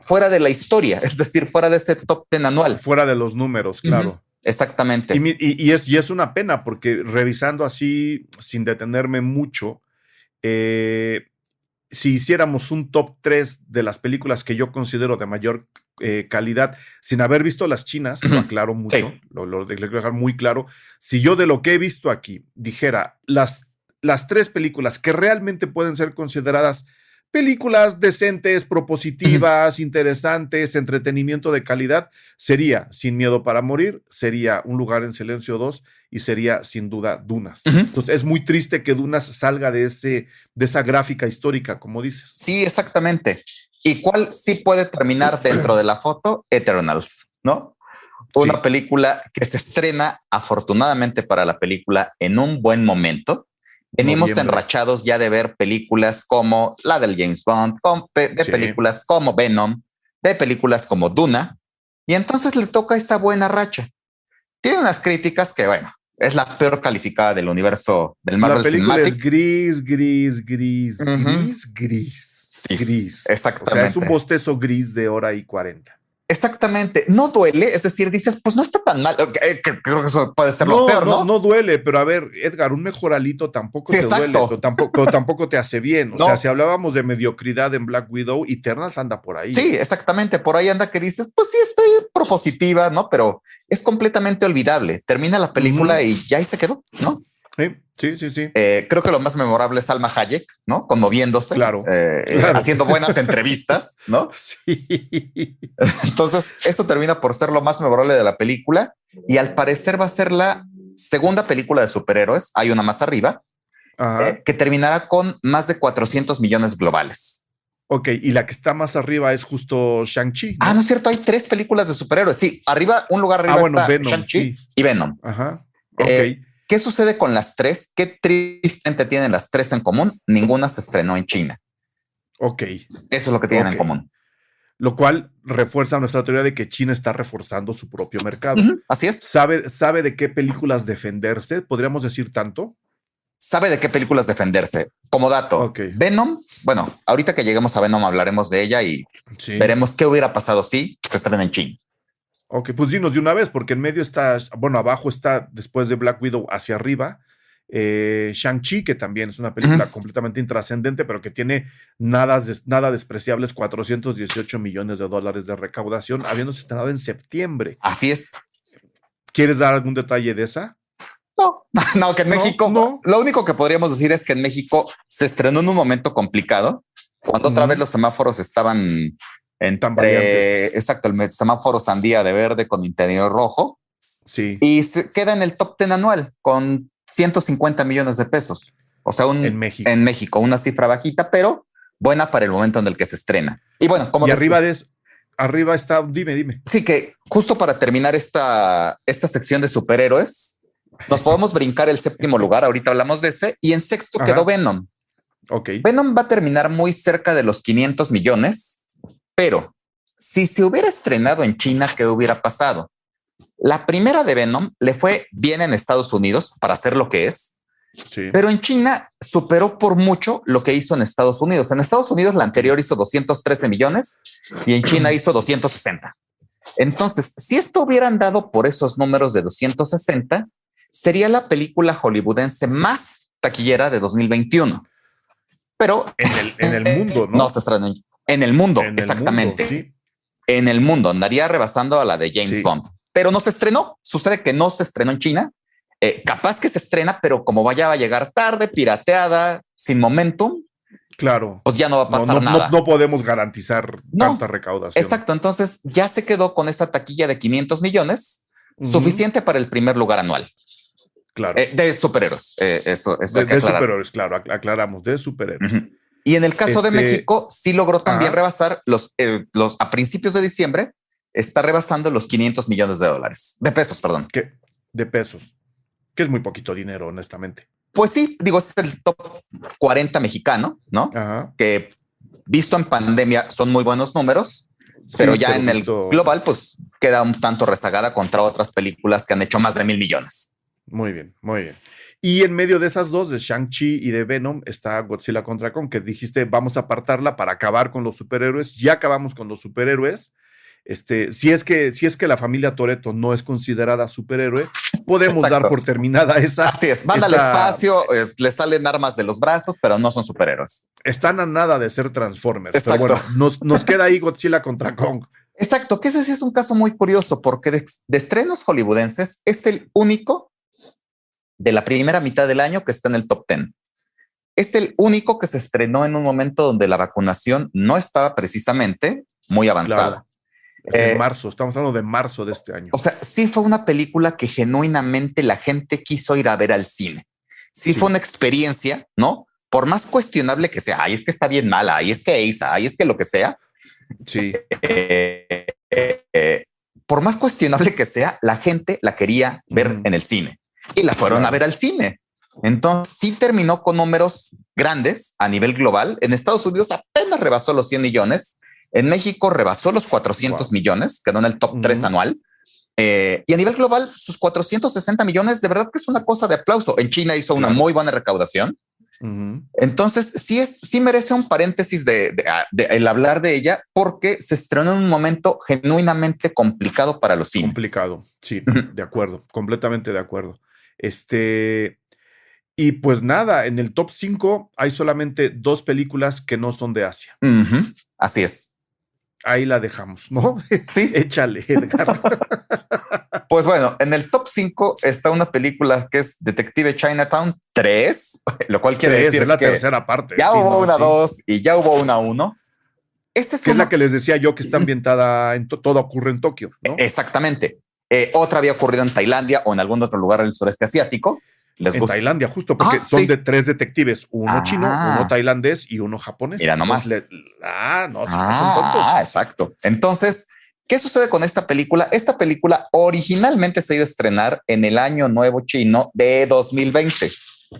fuera de la historia, es decir, fuera de ese top 10 anual. Fuera de los números, claro. Exactamente. Y es una pena porque revisando así, sin detenerme mucho, si hiciéramos un top 3 de las películas que yo considero de mayor calidad, sin haber visto las chinas, lo aclaro mucho, lo quiero dejar muy claro, si yo de lo que he visto aquí dijera las 3 películas que realmente pueden ser consideradas películas decentes, propositivas, interesantes, entretenimiento de calidad, sería Sin Miedo para Morir, sería Un Lugar en Silencio 2 y sería sin duda Dunas. Entonces es muy triste que Dunas salga de esa gráfica histórica, como dices. Sí, exactamente. ¿Y cuál sí puede terminar dentro de la foto? Eternals, ¿no? Una película que se estrena, afortunadamente para la película, en un buen momento. Venimos enrachados ya de ver películas como la del James Bond, de películas como Venom, de películas como Duna, y entonces le toca esa buena racha. Tiene unas críticas que, bueno, es la peor calificada del universo del Marvel Cinematic. Es gris. Sí, gris. Exactamente. O sea, es un bostezo gris de 1:40. Exactamente, no duele, es decir, dices, pues no está tan mal, creo que eso puede ser lo peor, ¿no? No duele, pero a ver, Edgar, un mejoralito tampoco te duele, pero tampoco te hace bien. O sea, si hablábamos de mediocridad en Black Widow, Eternals anda por ahí. Sí, exactamente, por ahí anda que dices, pues sí, estoy propositiva, ¿no? Pero es completamente olvidable. Termina la película y ya ahí se quedó, ¿no? Sí. Creo que lo más memorable es Salma Hayek, ¿no? Conmoviéndose, haciendo buenas entrevistas, ¿no? Sí. Entonces, eso termina por ser lo más memorable de la película y al parecer va a ser la segunda película de superhéroes, hay una más arriba, que terminará con más de 400 millones globales. Ok, y la que está más arriba es justo Shang-Chi, ¿no? No es cierto, hay 3 películas de superhéroes. Sí, arriba, un lugar arriba está Venom, Shang-Chi y Venom. Ok. ¿Qué sucede con las tres? ¿Qué tristemente tienen las tres en común? Ninguna se estrenó en China. Ok. Eso es lo que tienen en común. Lo cual refuerza nuestra teoría de que China está reforzando su propio mercado. Así es. ¿Sabe de qué películas defenderse? ¿Podríamos decir tanto? Sabe de qué películas defenderse. Como dato, Venom, bueno, ahorita que lleguemos a Venom hablaremos de ella y veremos qué hubiera pasado si se estrena en China. Ok, pues dinos de una vez, porque en medio está, bueno, abajo está, después de Black Widow, hacia arriba, Shang-Chi, que también es una película completamente intrascendente, pero que tiene nada despreciables $418 millones de recaudación, habiéndose estrenado en septiembre. Así es. ¿Quieres dar algún detalle de esa? No, que en México, lo único que podríamos decir es que en México se estrenó en un momento complicado, cuando otra vez los semáforos estaban exacto, el semáforo sandía de verde con interior rojo. Sí. Y se queda en el top 10 anual con 150 millones de pesos. O sea, en México, una cifra bajita, pero buena para el momento en el que se estrena. Y bueno, como arriba está, dime. Sí, que justo para terminar esta sección de superhéroes, nos podemos brincar el séptimo lugar. Ahorita hablamos de ese. Y en sexto quedó Venom. Venom va a terminar muy cerca de los 500 millones. Pero si se hubiera estrenado en China, ¿qué hubiera pasado? La primera de Venom le fue bien en Estados Unidos para hacer lo que es, pero en China superó por mucho lo que hizo en Estados Unidos. En Estados Unidos la anterior hizo 213 millones y en China hizo 260. Entonces, si esto hubieran dado por esos números de 260, sería la película hollywoodense más taquillera de 2021. Pero en el mundo, ¿no? No se estrenó en el mundo, exactamente. Sí. En el mundo andaría rebasando a la de James Bond, pero no se estrenó. Sucede que no se estrenó en China. Capaz que se estrena, pero como va a llegar tarde, pirateada, sin momentum. Claro. Pues ya no va a pasar nada. No podemos garantizar tanta recaudación. Exacto. Entonces ya se quedó con esa taquilla de 500 millones, suficiente para el primer lugar anual. Claro. De superhéroes. Eso de superhéroes, claro. Aclaramos, de superhéroes. Y en el caso de México, sí logró también rebasar a principios de diciembre, está rebasando los 500 millones de pesos, perdón. De pesos, que es muy poquito dinero, honestamente. Pues sí, digo, es el top 40 mexicano, ¿no? Que visto en pandemia son muy buenos números, pero ya en el global, pues queda un tanto rezagada contra otras películas que han hecho más de 1,000 millones. Muy bien. Y en medio de esas dos, de Shang-Chi y de Venom, está Godzilla contra Kong, que dijiste, vamos a apartarla para acabar con los superhéroes. Ya acabamos con los superhéroes. Si es que la familia Toretto no es considerada superhéroe, podemos dar por terminada esa. Así es, van al espacio, le salen armas de los brazos, pero no son superhéroes. Están a nada de ser Transformers. Exacto. Pero bueno, nos queda ahí Godzilla contra Kong. Exacto, que ese sí es un caso muy curioso, porque de estrenos hollywoodenses es el único de la primera mitad del año que está en el top 10. Es el único que se estrenó en un momento donde la vacunación no estaba precisamente muy avanzada. En marzo, estamos hablando de marzo de este año. O sea, sí fue una película que genuinamente la gente quiso ir a ver al cine. Sí fue una experiencia, ¿no? Por más cuestionable que sea, ay, es que está bien mala, ay, es que Asa, ay, es que lo que sea. Sí. Por más cuestionable que sea, la gente la quería ver en el cine. Y la fueron a ver al cine. Entonces sí terminó con números grandes a nivel global. En Estados Unidos apenas rebasó los 100 millones. En México rebasó los 400 millones, quedó en el top 3 anual. Y a nivel global, sus 460 millones, de verdad que es una cosa de aplauso. En China hizo una muy buena recaudación. Entonces sí merece un paréntesis de el hablar de ella, porque se estrenó en un momento genuinamente complicado para los cines. Complicado, sí, de acuerdo, completamente de acuerdo. Y pues nada, en el top 5 hay solamente 2 películas que no son de Asia. Así es. Ahí la dejamos, ¿no? Sí. Échale, Edgar. Pues bueno, en el top 5 está una película que es Detective Chinatown 3, lo cual quiere decir es la que tercera parte. Ya hubo una 2 y ya hubo una 1. Es la que les decía yo, que está ambientada todo ocurre en Tokio, ¿no? Exactamente. Otra había ocurrido en Tailandia o en algún otro lugar del sureste asiático. Tailandia, justo, porque son de 3 detectives, uno chino, uno tailandés y uno japonés. Mira nomás. No son tontos. Exacto. Entonces, ¿Qué sucede con esta película? Esta película originalmente se iba a estrenar en el Año Nuevo Chino de 2020.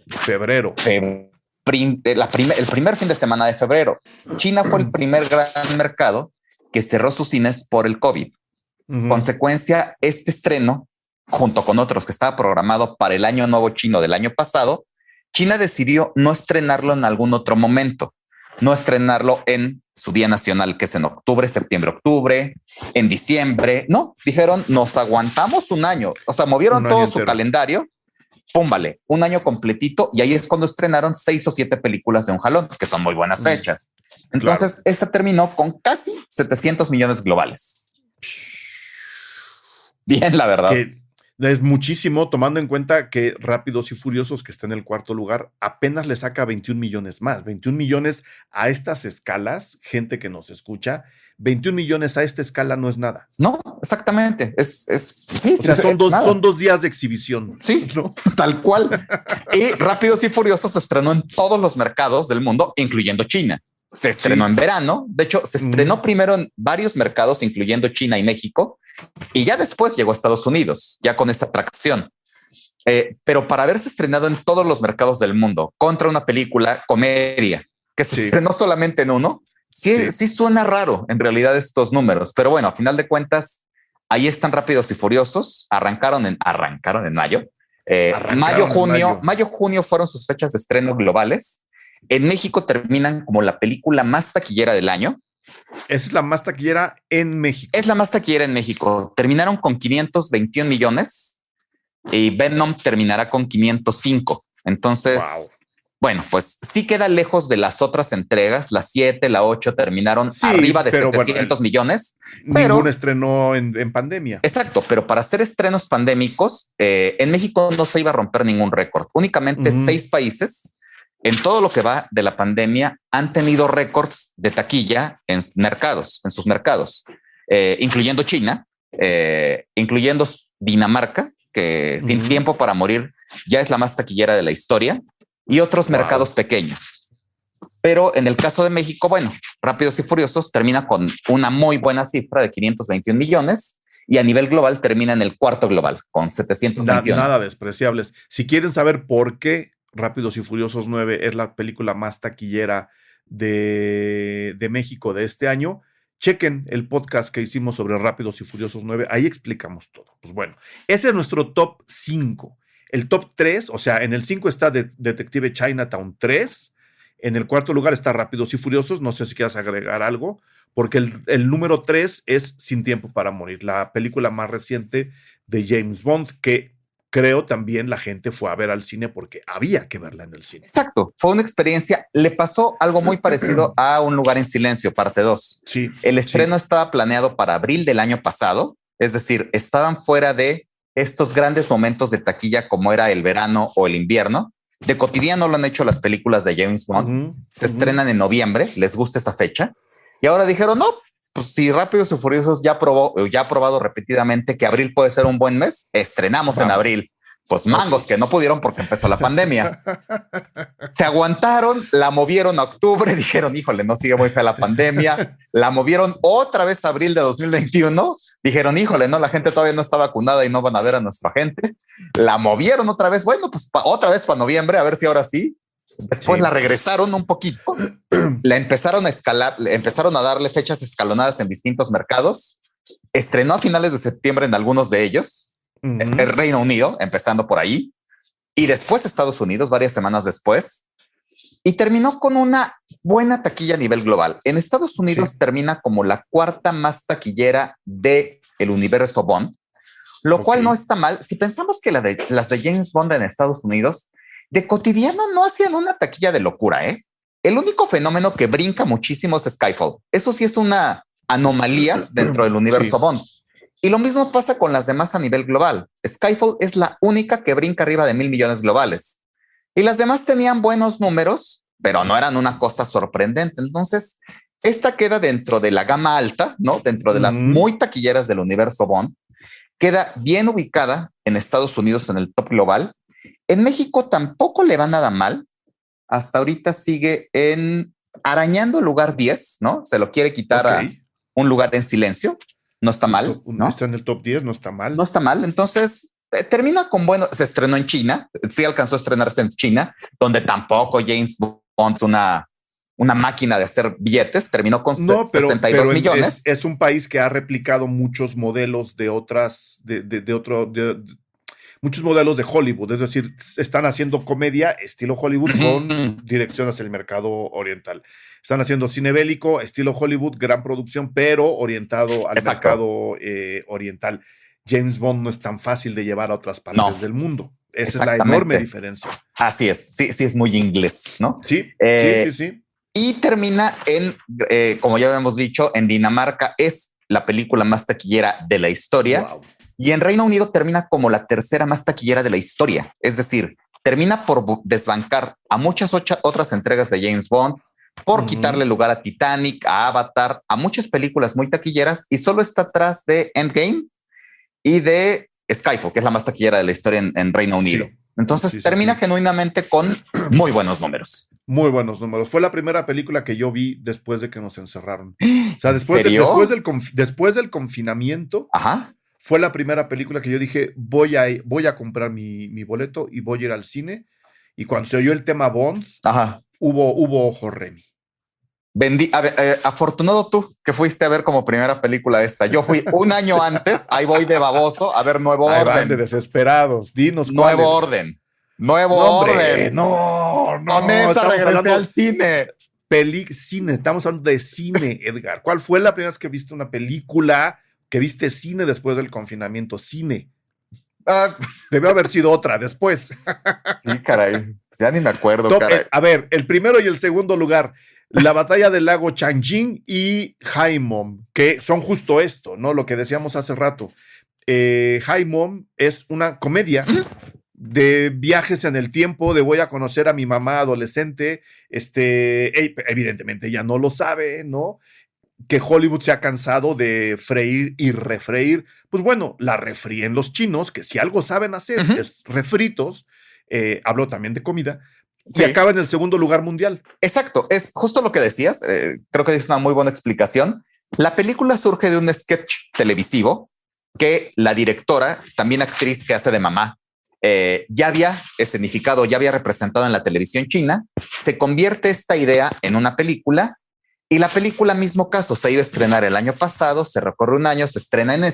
Febrero. El primer fin de semana de febrero. China fue el primer gran mercado que cerró sus cines por el COVID. Consecuencia, este estreno, junto con otros que estaba programado para el Año Nuevo Chino del año pasado, China decidió no estrenarlo en algún otro momento, no estrenarlo en su día nacional, que es en octubre, septiembre, octubre, en diciembre. No, dijeron, nos aguantamos un año. O sea, movieron todo su calendario. Pum, vale, un año completito, y ahí es cuando estrenaron 6 o 7 películas de un jalón, que son muy buenas fechas. Entonces, esta terminó con casi 700 millones globales. Bien, la verdad. Que es muchísimo, tomando en cuenta que Rápidos y Furiosos, que está en el cuarto lugar, apenas le saca 21 millones más. 21 millones a estas escalas, gente que nos escucha, 21 millones a esta escala no es nada. No, exactamente. Sí, o sea, son 2 días de exhibición. Sí, ¿no? Tal cual. Y Rápidos y Furiosos se estrenó en todos los mercados del mundo, incluyendo China. Se estrenó en verano. De hecho, se estrenó primero en varios mercados, incluyendo China y México, y ya después llegó a Estados Unidos, ya con esa atracción. Pero para haberse estrenado en todos los mercados del mundo contra una película comedia que se estrenó solamente en uno, sí suena raro en realidad estos números. Pero bueno, a final de cuentas, ahí están Rápidos y Furiosos. Arrancaron en mayo. Mayo, junio fueron sus fechas de estreno globales. En México terminan como la película más taquillera del año. Esa es la más taquillera en México. Es la más taquillera en México. Terminaron con 521 millones y Venom terminará con 505. Entonces, bueno, pues sí queda lejos de las otras entregas. La 7, la 8 terminaron arriba de 700 millones. Ningún estrenó en pandemia. Exacto, pero para hacer estrenos pandémicos, en México no se iba a romper ningún récord. Únicamente 6 países en todo lo que va de la pandemia han tenido récords de taquilla en sus mercados, incluyendo China, incluyendo Dinamarca, que Sin Tiempo para Morir ya es la más taquillera de la historia, y otros mercados pequeños. Pero en el caso de México, bueno, Rápidos y Furiosos termina con una muy buena cifra de 521 millones, y a nivel global termina en el cuarto global, con 721. Nada despreciables. Si quieren saber por qué Rápidos y Furiosos 9 es la película más taquillera de México de este año, chequen el podcast que hicimos sobre Rápidos y Furiosos 9, ahí explicamos todo. Pues bueno, ese es nuestro top 5. El top 3, o sea, en el 5 está Detective Chinatown 3, en el cuarto lugar está Rápidos y Furiosos, no sé si quieras agregar algo, porque el número 3 es Sin Tiempo para Morir, la película más reciente de James Bond, que creo también la gente fue a ver al cine porque había que verla en el cine. Exacto, fue una experiencia. Le pasó algo muy parecido a Un Lugar en Silencio, parte 2. Sí, el estreno estaba planeado para abril del año pasado, es decir, estaban fuera de estos grandes momentos de taquilla como era el verano o el invierno. De cotidiano lo han hecho las películas de James Bond. Se estrenan en noviembre, les gusta esa fecha. Y ahora dijeron, no, pues si Rápidos y Furiosos ya ha probado repetidamente que abril puede ser un buen mes, estrenamos en abril. Pues mangos que no pudieron porque empezó la pandemia. Se aguantaron, la movieron a octubre, dijeron, híjole, no sigue muy fea la pandemia. La movieron otra vez a abril de 2021. Dijeron, híjole, no, la gente todavía no está vacunada y no van a ver a nuestra gente. La movieron otra vez, bueno, pues otra vez para noviembre, a ver si ahora sí. Después la regresaron un poquito, la empezaron a escalar, empezaron a darle fechas escalonadas en distintos mercados. Estrenó a finales de septiembre en algunos de ellos. El Reino Unido, empezando por ahí, y después Estados Unidos, varias semanas después, y terminó con una buena taquilla a nivel global. En Estados Unidos termina como la cuarta más taquillera del universo Bond, lo cual no está mal. Si pensamos que las de James Bond en Estados Unidos, de cotidiano no hacían una taquilla de locura, ¿eh? El único fenómeno que brinca muchísimo es Skyfall. Eso sí es una anomalía dentro del universo Bond. Y lo mismo pasa con las demás a nivel global. Skyfall es la única que brinca arriba de 1,000 millones globales. Y las demás tenían buenos números, pero no eran una cosa sorprendente. Entonces, esta queda dentro de la gama alta, ¿no? Dentro de las muy taquilleras del universo Bond. Queda bien ubicada en Estados Unidos en el top global. En México tampoco le va nada mal. Hasta ahorita sigue arañando el lugar 10, ¿no? Se lo quiere quitar a Un Lugar en Silencio. no está mal, ¿no? Está en el top 10, no está mal. No está mal, entonces termina con bueno, se estrenó en China, sí alcanzó a estrenarse en China, donde tampoco James Bond es una máquina de hacer billetes, terminó con 62 millones. Es un país que ha replicado muchos modelos de otras, muchos modelos de Hollywood, es decir, están haciendo comedia estilo Hollywood con dirección hacia el mercado oriental. Están haciendo cine bélico, estilo Hollywood, gran producción, pero orientado al mercado oriental. James Bond no es tan fácil de llevar a otras partes del mundo. Esa es la enorme diferencia. Así es, sí es muy inglés, ¿no? Sí. Y termina en, como ya habíamos dicho, en Dinamarca es la película más taquillera de la historia. Wow. Y en Reino Unido termina como la tercera más taquillera de la historia. Es decir, termina por desbancar a muchas otras entregas de James Bond, por quitarle lugar a Titanic, a Avatar, a muchas películas muy taquilleras, y solo está atrás de Endgame y de Skyfall, que es la más taquillera de la historia en Reino Unido. Sí. Entonces termina genuinamente con muy buenos números. Muy buenos números. Fue la primera película que yo vi después de que nos encerraron. O sea, después del confinamiento, fue la primera película que yo dije, voy a comprar mi boleto y voy a ir al cine. Y cuando se oyó el tema Bond, hubo ojo Remy. Afortunado tú que fuiste a ver como primera película esta. Yo fui un año antes, ahí voy de baboso a ver Nuevo Orden. Van de desesperados, dinos. Nuevo Orden. Orden. No. Con esa regresé al cine. Cine, estamos hablando de cine, Edgar. ¿Cuál fue la primera vez que viste una película que viste cine después del confinamiento? Cine. Debe haber sido otra después. Sí, caray. Ya ni me acuerdo, caray. A ver, el primero y el segundo lugar, la batalla del lago Changjin y Haimom, que son justo esto, ¿no? Lo que decíamos hace rato. Haimom es una comedia de viajes en el tiempo, de voy a conocer a mi mamá adolescente, evidentemente ella no lo sabe, ¿no? Que Hollywood se ha cansado de freír y refreír, pues bueno, la refríen los chinos, que si algo saben hacer es refritos, hablo también de comida, y acaba en el segundo lugar mundial. Exacto, es justo lo que decías, creo que es una muy buena explicación. La película surge de un sketch televisivo que la directora, también actriz que hace de mamá, ya había escenificado, ya había representado en la televisión china. Se convierte esta idea en una película y la película, mismo caso, se iba a estrenar el año pasado, se recorre un año, se estrena en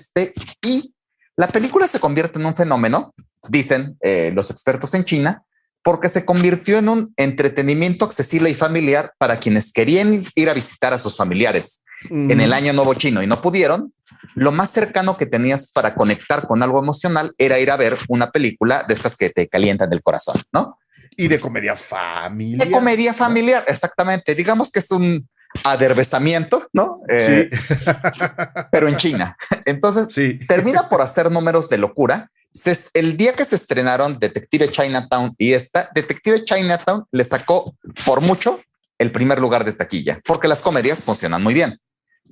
y la película se convierte en un fenómeno, dicen los expertos en China, porque se convirtió en un entretenimiento accesible y familiar para quienes querían ir a visitar a sus familiares en el Año Nuevo Chino y no pudieron. Lo más cercano que tenías para conectar con algo emocional era ir a ver una película de estas que te calientan el corazón, ¿no? Y de comedia familiar. De comedia familiar, ¿no? Exactamente. Digamos que es un aderezamiento, ¿no? Sí. Pero en China. Entonces, termina por hacer números de locura. El día que se estrenaron Detective Chinatown y Detective Chinatown le sacó por mucho el primer lugar de taquilla, porque las comedias funcionan muy bien.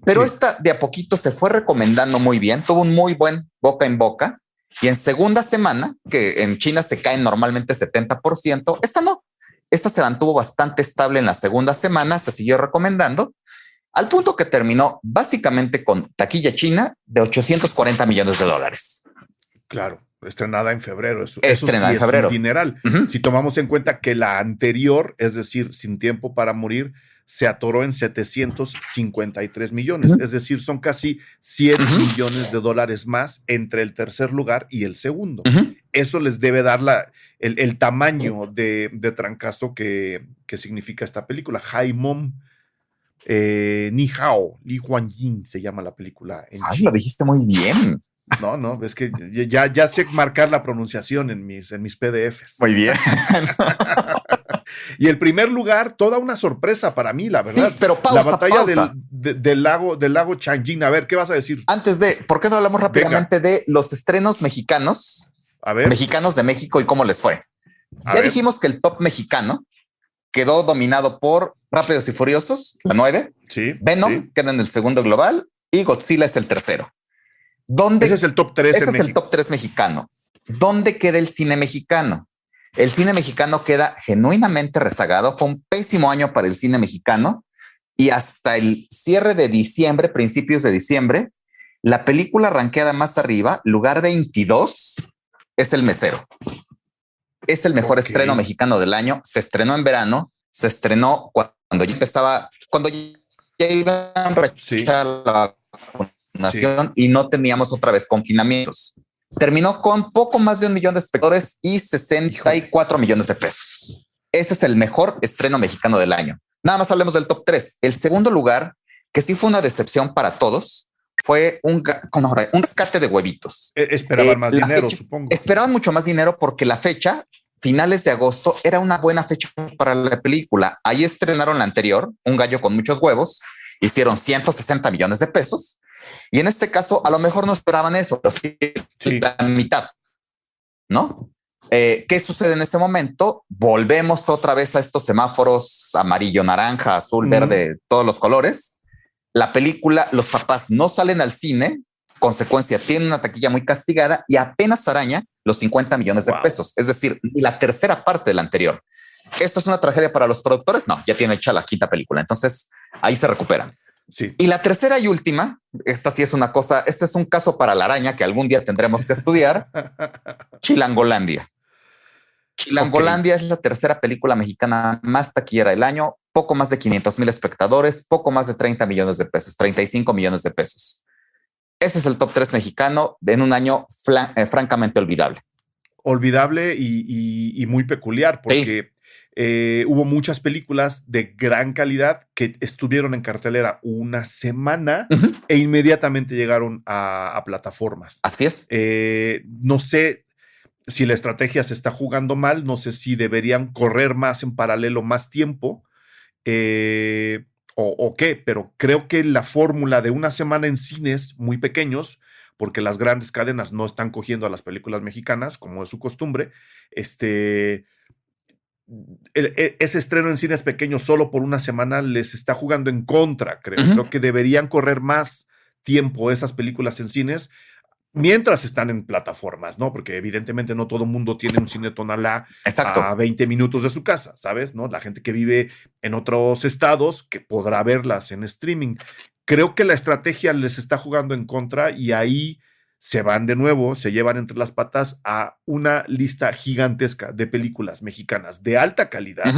Pero esta de a poquito se fue recomendando muy bien, tuvo un muy buen boca en boca, y en segunda semana, que en China se caen normalmente 70%, esta se mantuvo bastante estable en la segunda semana, se siguió recomendando, al punto que terminó básicamente con taquilla china de $840 millones. Claro, estrenada en febrero. Estrenada en febrero. Es un dineral. Si tomamos en cuenta que la anterior, es decir, Sin Tiempo para Morir, se atoró en 753 millones. Es decir, son casi 100 millones de dólares más entre el tercer lugar y el segundo. Eso les debe dar el tamaño de trancazo que significa esta película. Haimom Ni Hao, Li Huanyin se llama la película. Ay, lo dijiste muy bien. No, es que ya sé marcar la pronunciación en mis PDFs. Muy bien. Y el primer lugar, toda una sorpresa para mí, la verdad. Sí, pero pausa, la batalla del lago Changjin. A ver, ¿qué vas a decir? Antes ¿por qué no hablamos rápidamente de los estrenos mexicanos? A ver. Mexicanos de México y cómo les fue. Ya dijimos que el top mexicano quedó dominado por Rápidos y Furiosos, la 9. Sí. Venom queda en el segundo global y Godzilla es el tercero. Ese es el top 3 Ese es el top 3 mexicano. ¿Dónde queda el cine mexicano? El cine mexicano queda genuinamente rezagado. Fue un pésimo año para el cine mexicano y hasta el cierre de diciembre, principios de diciembre, La película rankeada más arriba, lugar 22, es El Mesero. Es el mejor estreno mexicano del año. Se estrenó en verano, se estrenó cuando ya empezaba, cuando ya iban a rechazar la vacunación y no teníamos otra vez confinamientos. Terminó con poco más de 1 millón de espectadores y 64 millones de pesos. Ese es el mejor estreno mexicano del año. Nada más hablemos del top 3. El segundo lugar, que sí fue una decepción para todos, fue un rescate de huevitos. Esperaban más dinero, supongo. Esperaban mucho más dinero porque la fecha, finales de agosto, era una buena fecha para la película. Ahí estrenaron la anterior, Un gallo con muchos huevos, hicieron 160 millones de pesos. Y en este caso, a lo mejor no esperaban eso, pero sí la mitad, ¿no? ¿Qué sucede en este momento? Volvemos otra vez a estos semáforos amarillo, naranja, azul, verde, todos los colores. La película, los papás no salen al cine, consecuencia, tiene una taquilla muy castigada y apenas araña los 50 millones de pesos. Es decir, la tercera parte de la anterior. ¿Esto es una tragedia para los productores? No, ya tiene hecha la quinta película. Entonces ahí se recuperan. Sí. Y la tercera y última, esta sí es una cosa, este es un caso para la araña que algún día tendremos que estudiar. Chilangolandia. Chilangolandia es la tercera película mexicana más taquillera del año, poco más de 500,000 espectadores, poco más de 30 millones de pesos, 35 millones de pesos. Ese es el top 3 mexicano en un año francamente olvidable. Olvidable y muy peculiar, porque hubo muchas películas de gran calidad que estuvieron en cartelera una semana e inmediatamente llegaron a plataformas. Así es. No sé si la estrategia se está jugando mal, no sé si deberían correr más en paralelo más tiempo o qué, pero creo que la fórmula de una semana en cines muy pequeños, porque las grandes cadenas no están cogiendo a las películas mexicanas, como es su costumbre, ese estreno en cines pequeños solo por una semana les está jugando en contra, creo. Creo que deberían correr más tiempo esas películas en cines mientras están en plataformas, ¿no? Porque evidentemente no todo el mundo tiene un cine Tonalá a 20 minutos de su casa, ¿sabes? ¿No? La gente que vive en otros estados que podrá verlas en streaming. Creo que la estrategia les está jugando en contra y ahí se van de nuevo, se llevan entre las patas a una lista gigantesca de películas mexicanas de alta calidad,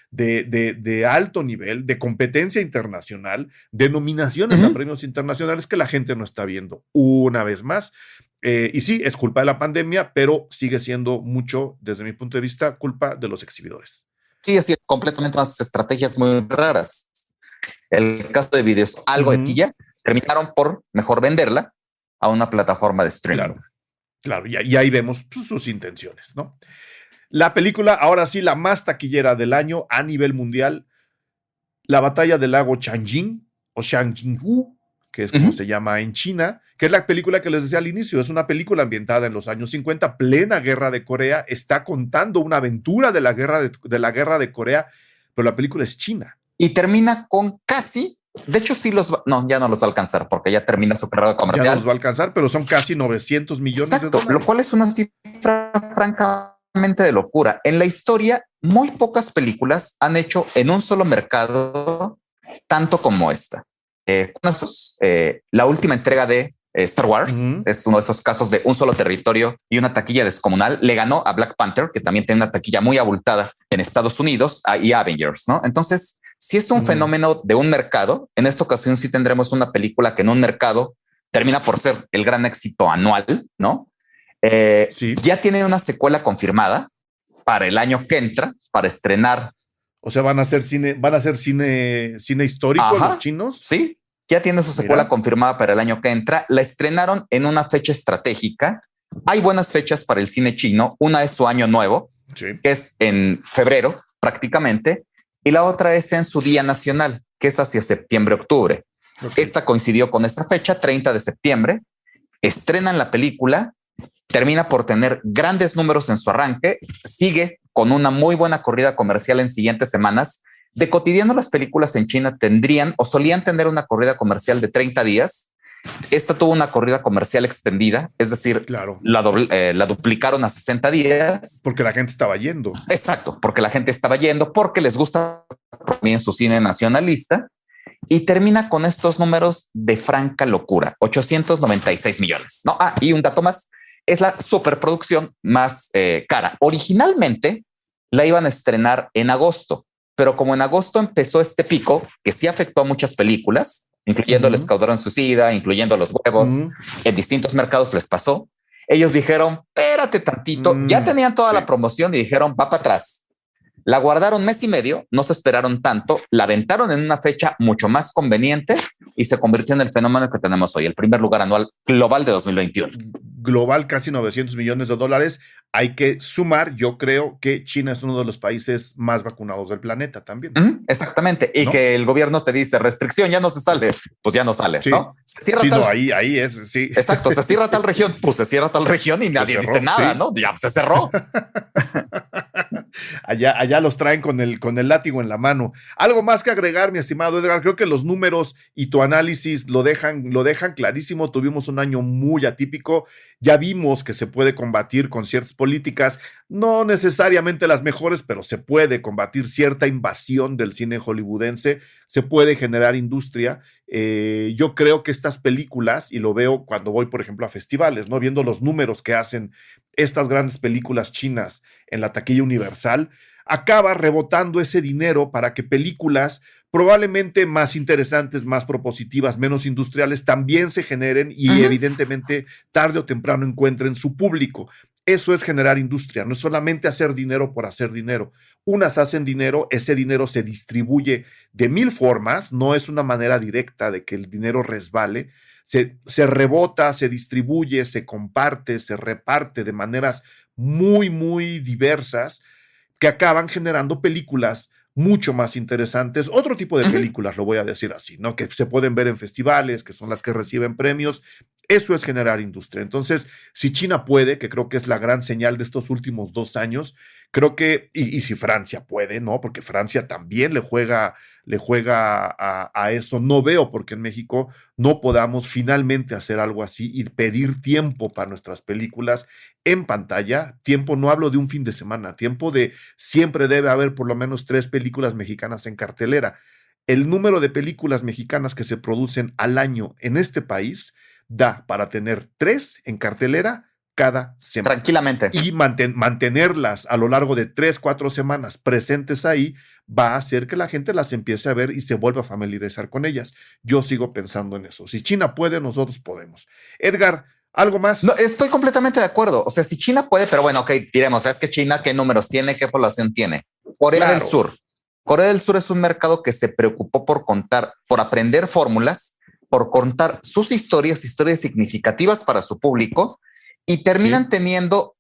de alto nivel, de competencia internacional, de nominaciones a premios internacionales que la gente no está viendo una vez más. Y sí, es culpa de la pandemia, pero sigue siendo mucho, desde mi punto de vista, culpa de los exhibidores. Sí, así es, completamente unas estrategias muy raras. El caso de videos, algo de tilla, terminaron por mejor venderla a una plataforma de streaming. Claro, y ahí vemos sus intenciones, ¿no? La película, ahora sí, la más taquillera del año a nivel mundial, La batalla del lago Changjin, o Changjingu, que es como se llama en China, que es la película que les decía al inicio, es una película ambientada en los años 50, plena guerra de Corea, está contando una aventura de la guerra de Corea, pero la película es china. Y termina con casi, de hecho sí ya no los va a alcanzar porque ya termina su carrera comercial. Ya no los va a alcanzar, pero son casi 900 millones de dólares. Lo cual es una cifra francamente de locura. En la historia, muy pocas películas han hecho en un solo mercado tanto como esta. La última entrega de Star Wars es uno de esos casos de un solo territorio y una taquilla descomunal. Le ganó a Black Panther, que también tiene una taquilla muy abultada en Estados Unidos, y a Avengers, ¿no? Entonces, si es un fenómeno de un mercado, en esta ocasión sí tendremos una película que en un mercado termina por ser el gran éxito anual, ¿no? Ya tiene una secuela confirmada para el año que entra, para estrenar. O sea, van a hacer cine histórico los chinos. Sí, ya tiene su secuela confirmada para el año que entra. La estrenaron en una fecha estratégica. Hay buenas fechas para el cine chino. Una es su año nuevo, que es en febrero prácticamente, y la otra es en su día nacional, que es hacia septiembre-octubre. Esta coincidió con esta fecha, 30 de septiembre. Estrenan la película, termina por tener grandes números en su arranque, sigue con una muy buena corrida comercial en siguientes semanas. De cotidiano, las películas en China tendrían o solían tener una corrida comercial de 30 días. Esta tuvo una corrida comercial extendida, es decir, la duplicaron a 60 días. Porque la gente estaba yendo. Exacto, porque la gente estaba yendo, porque les gusta también su cine nacionalista. y termina con estos números de franca locura, 896 millones. ¿No? Y un dato más, es la superproducción más cara. Originalmente la iban a estrenar en agosto, pero como en agosto empezó este pico, que sí afectó a muchas películas, incluyendo El Escuadrón Suicida, incluyendo Los Huevos, en distintos mercados les pasó. Ellos dijeron, espérate tantito, ya tenían toda la promoción y dijeron, va para atrás. La guardaron mes y medio, no se esperaron tanto, la aventaron en una fecha mucho más conveniente y se convirtió en el fenómeno que tenemos hoy, el primer lugar anual global de 2021. Global, casi 900 millones de dólares. Hay que sumar, yo creo que China es uno de los países más vacunados del planeta también. Exactamente. Y ¿no? Que el gobierno te dice restricción, ya no se sale, pues ya no sales, sí. ¿No? Se cierra tal... no, ahí es, sí. Exacto, se cierra tal región, pues se cierra tal región y nadie dice nada, sí. ¿No? Ya se cerró. Allá los traen con el látigo en la mano. Algo más que agregar, mi estimado Edgar. Creo que los números y tu análisis lo dejan clarísimo. Tuvimos un año muy atípico. Ya vimos que se puede combatir con ciertas políticas, no necesariamente las mejores, pero se puede combatir cierta invasión del cine hollywoodense, se puede generar industria. Yo creo que estas películas, y lo veo cuando voy, por ejemplo, a festivales, ¿no? Viendo los números que hacen estas grandes películas chinas en la taquilla universal, acaba rebotando ese dinero para que películas probablemente más interesantes, más propositivas, menos industriales, también se generen y evidentemente tarde o temprano encuentren su público. Eso es generar industria, no es solamente hacer dinero por hacer dinero. Unas hacen dinero, ese dinero se distribuye de 1000 formas, no es una manera directa de que el dinero resbale, se rebota, se distribuye, se comparte, se reparte de maneras muy, muy diversas que acaban generando películas mucho más interesantes, otro tipo de películas, lo voy a decir así, ¿no? Que se pueden ver en festivales, que son las que reciben premios. Eso es generar industria. Entonces, si China puede, que creo que es la gran señal de estos últimos 2 años, creo que, y si Francia puede, ¿no? Porque Francia también le juega a eso. No veo por qué en México no podamos finalmente hacer algo así y pedir tiempo para nuestras películas en pantalla. Tiempo, no hablo de un fin de semana, tiempo de siempre debe haber por lo menos 3 películas mexicanas en cartelera. El número de películas mexicanas que se producen al año en este país da para tener 3 en cartelera cada semana. Tranquilamente. Y mantenerlas a lo largo de 3-4 semanas presentes ahí va a hacer que la gente las empiece a ver y se vuelva a familiarizar con ellas. Yo sigo pensando en eso. Si China puede, nosotros podemos. Edgar, ¿algo más? No, estoy completamente de acuerdo. O sea, si China puede, pero bueno, ok, diremos, es que China, ¿qué números tiene? ¿Qué población tiene? Corea del Sur. Corea del Sur es un mercado que se preocupó por aprender fórmulas, por contar sus historias significativas para su público y terminan teniendo,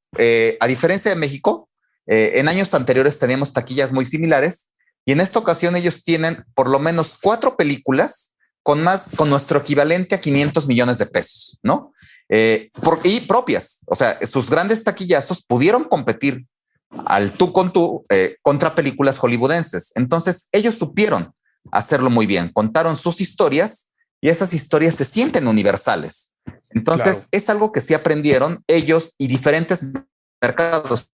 a diferencia de México, en años anteriores teníamos taquillas muy similares y en esta ocasión ellos tienen por lo menos 4 películas con nuestro equivalente a 500 millones de pesos, ¿no? Y propias, o sea, sus grandes taquillazos pudieron competir al tú con tú contra películas hollywoodenses. Entonces ellos supieron hacerlo muy bien, contaron sus historias y esas historias se sienten universales. Entonces es algo que sí aprendieron ellos y diferentes mercados,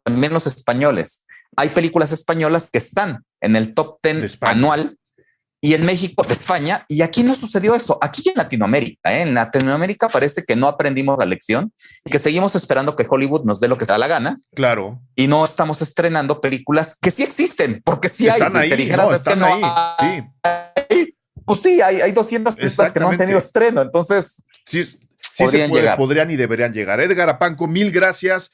también los españoles. Hay películas españolas que están en el top 10 anual y en México, de España, y aquí no sucedió eso. Aquí en Latinoamérica, en Latinoamérica parece que no aprendimos la lección y que seguimos esperando que Hollywood nos dé lo que se da la gana. Claro. Y no estamos estrenando películas que sí existen, porque sí están hay. Ahí, te dijeras, no, es que no ahí. Sí. Pues sí, hay 200 películas que no han tenido estreno, entonces sí podrían y deberían llegar. Edgar Apanco, 1000 gracias.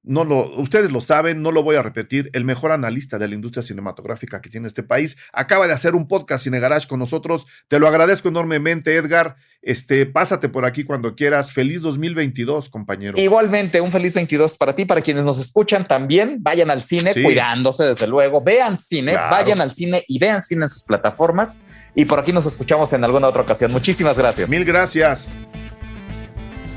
Ustedes lo saben, no lo voy a repetir, el mejor analista de la industria cinematográfica que tiene este país, acaba de hacer un podcast Cine Garage con nosotros, te lo agradezco enormemente, Edgar, pásate por aquí cuando quieras, feliz 2022, compañero. Igualmente, un feliz 22 para ti, para quienes nos escuchan también, vayan al cine, cuidándose desde luego, vean cine, vayan al cine y vean cine en sus plataformas, y por aquí nos escuchamos en alguna otra ocasión. Muchísimas gracias. 1000 gracias.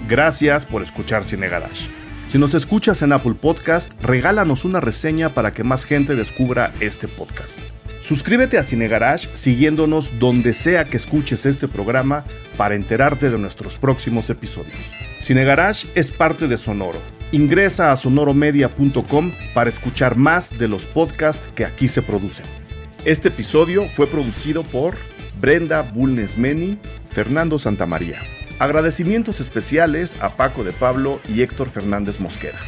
Gracias por escuchar Cine Garage. Si nos escuchas en Apple Podcast, regálanos una reseña para que más gente descubra este podcast. Suscríbete a Cine Garage siguiéndonos donde sea que escuches este programa para enterarte de nuestros próximos episodios. Cine Garage es parte de Sonoro. Ingresa a sonoromedia.com para escuchar más de los podcasts que aquí se producen. Este episodio fue producido por Brenda Bulnes Meni, Fernando Santamaría. Agradecimientos especiales a Paco de Pablo y Héctor Fernández Mosqueda.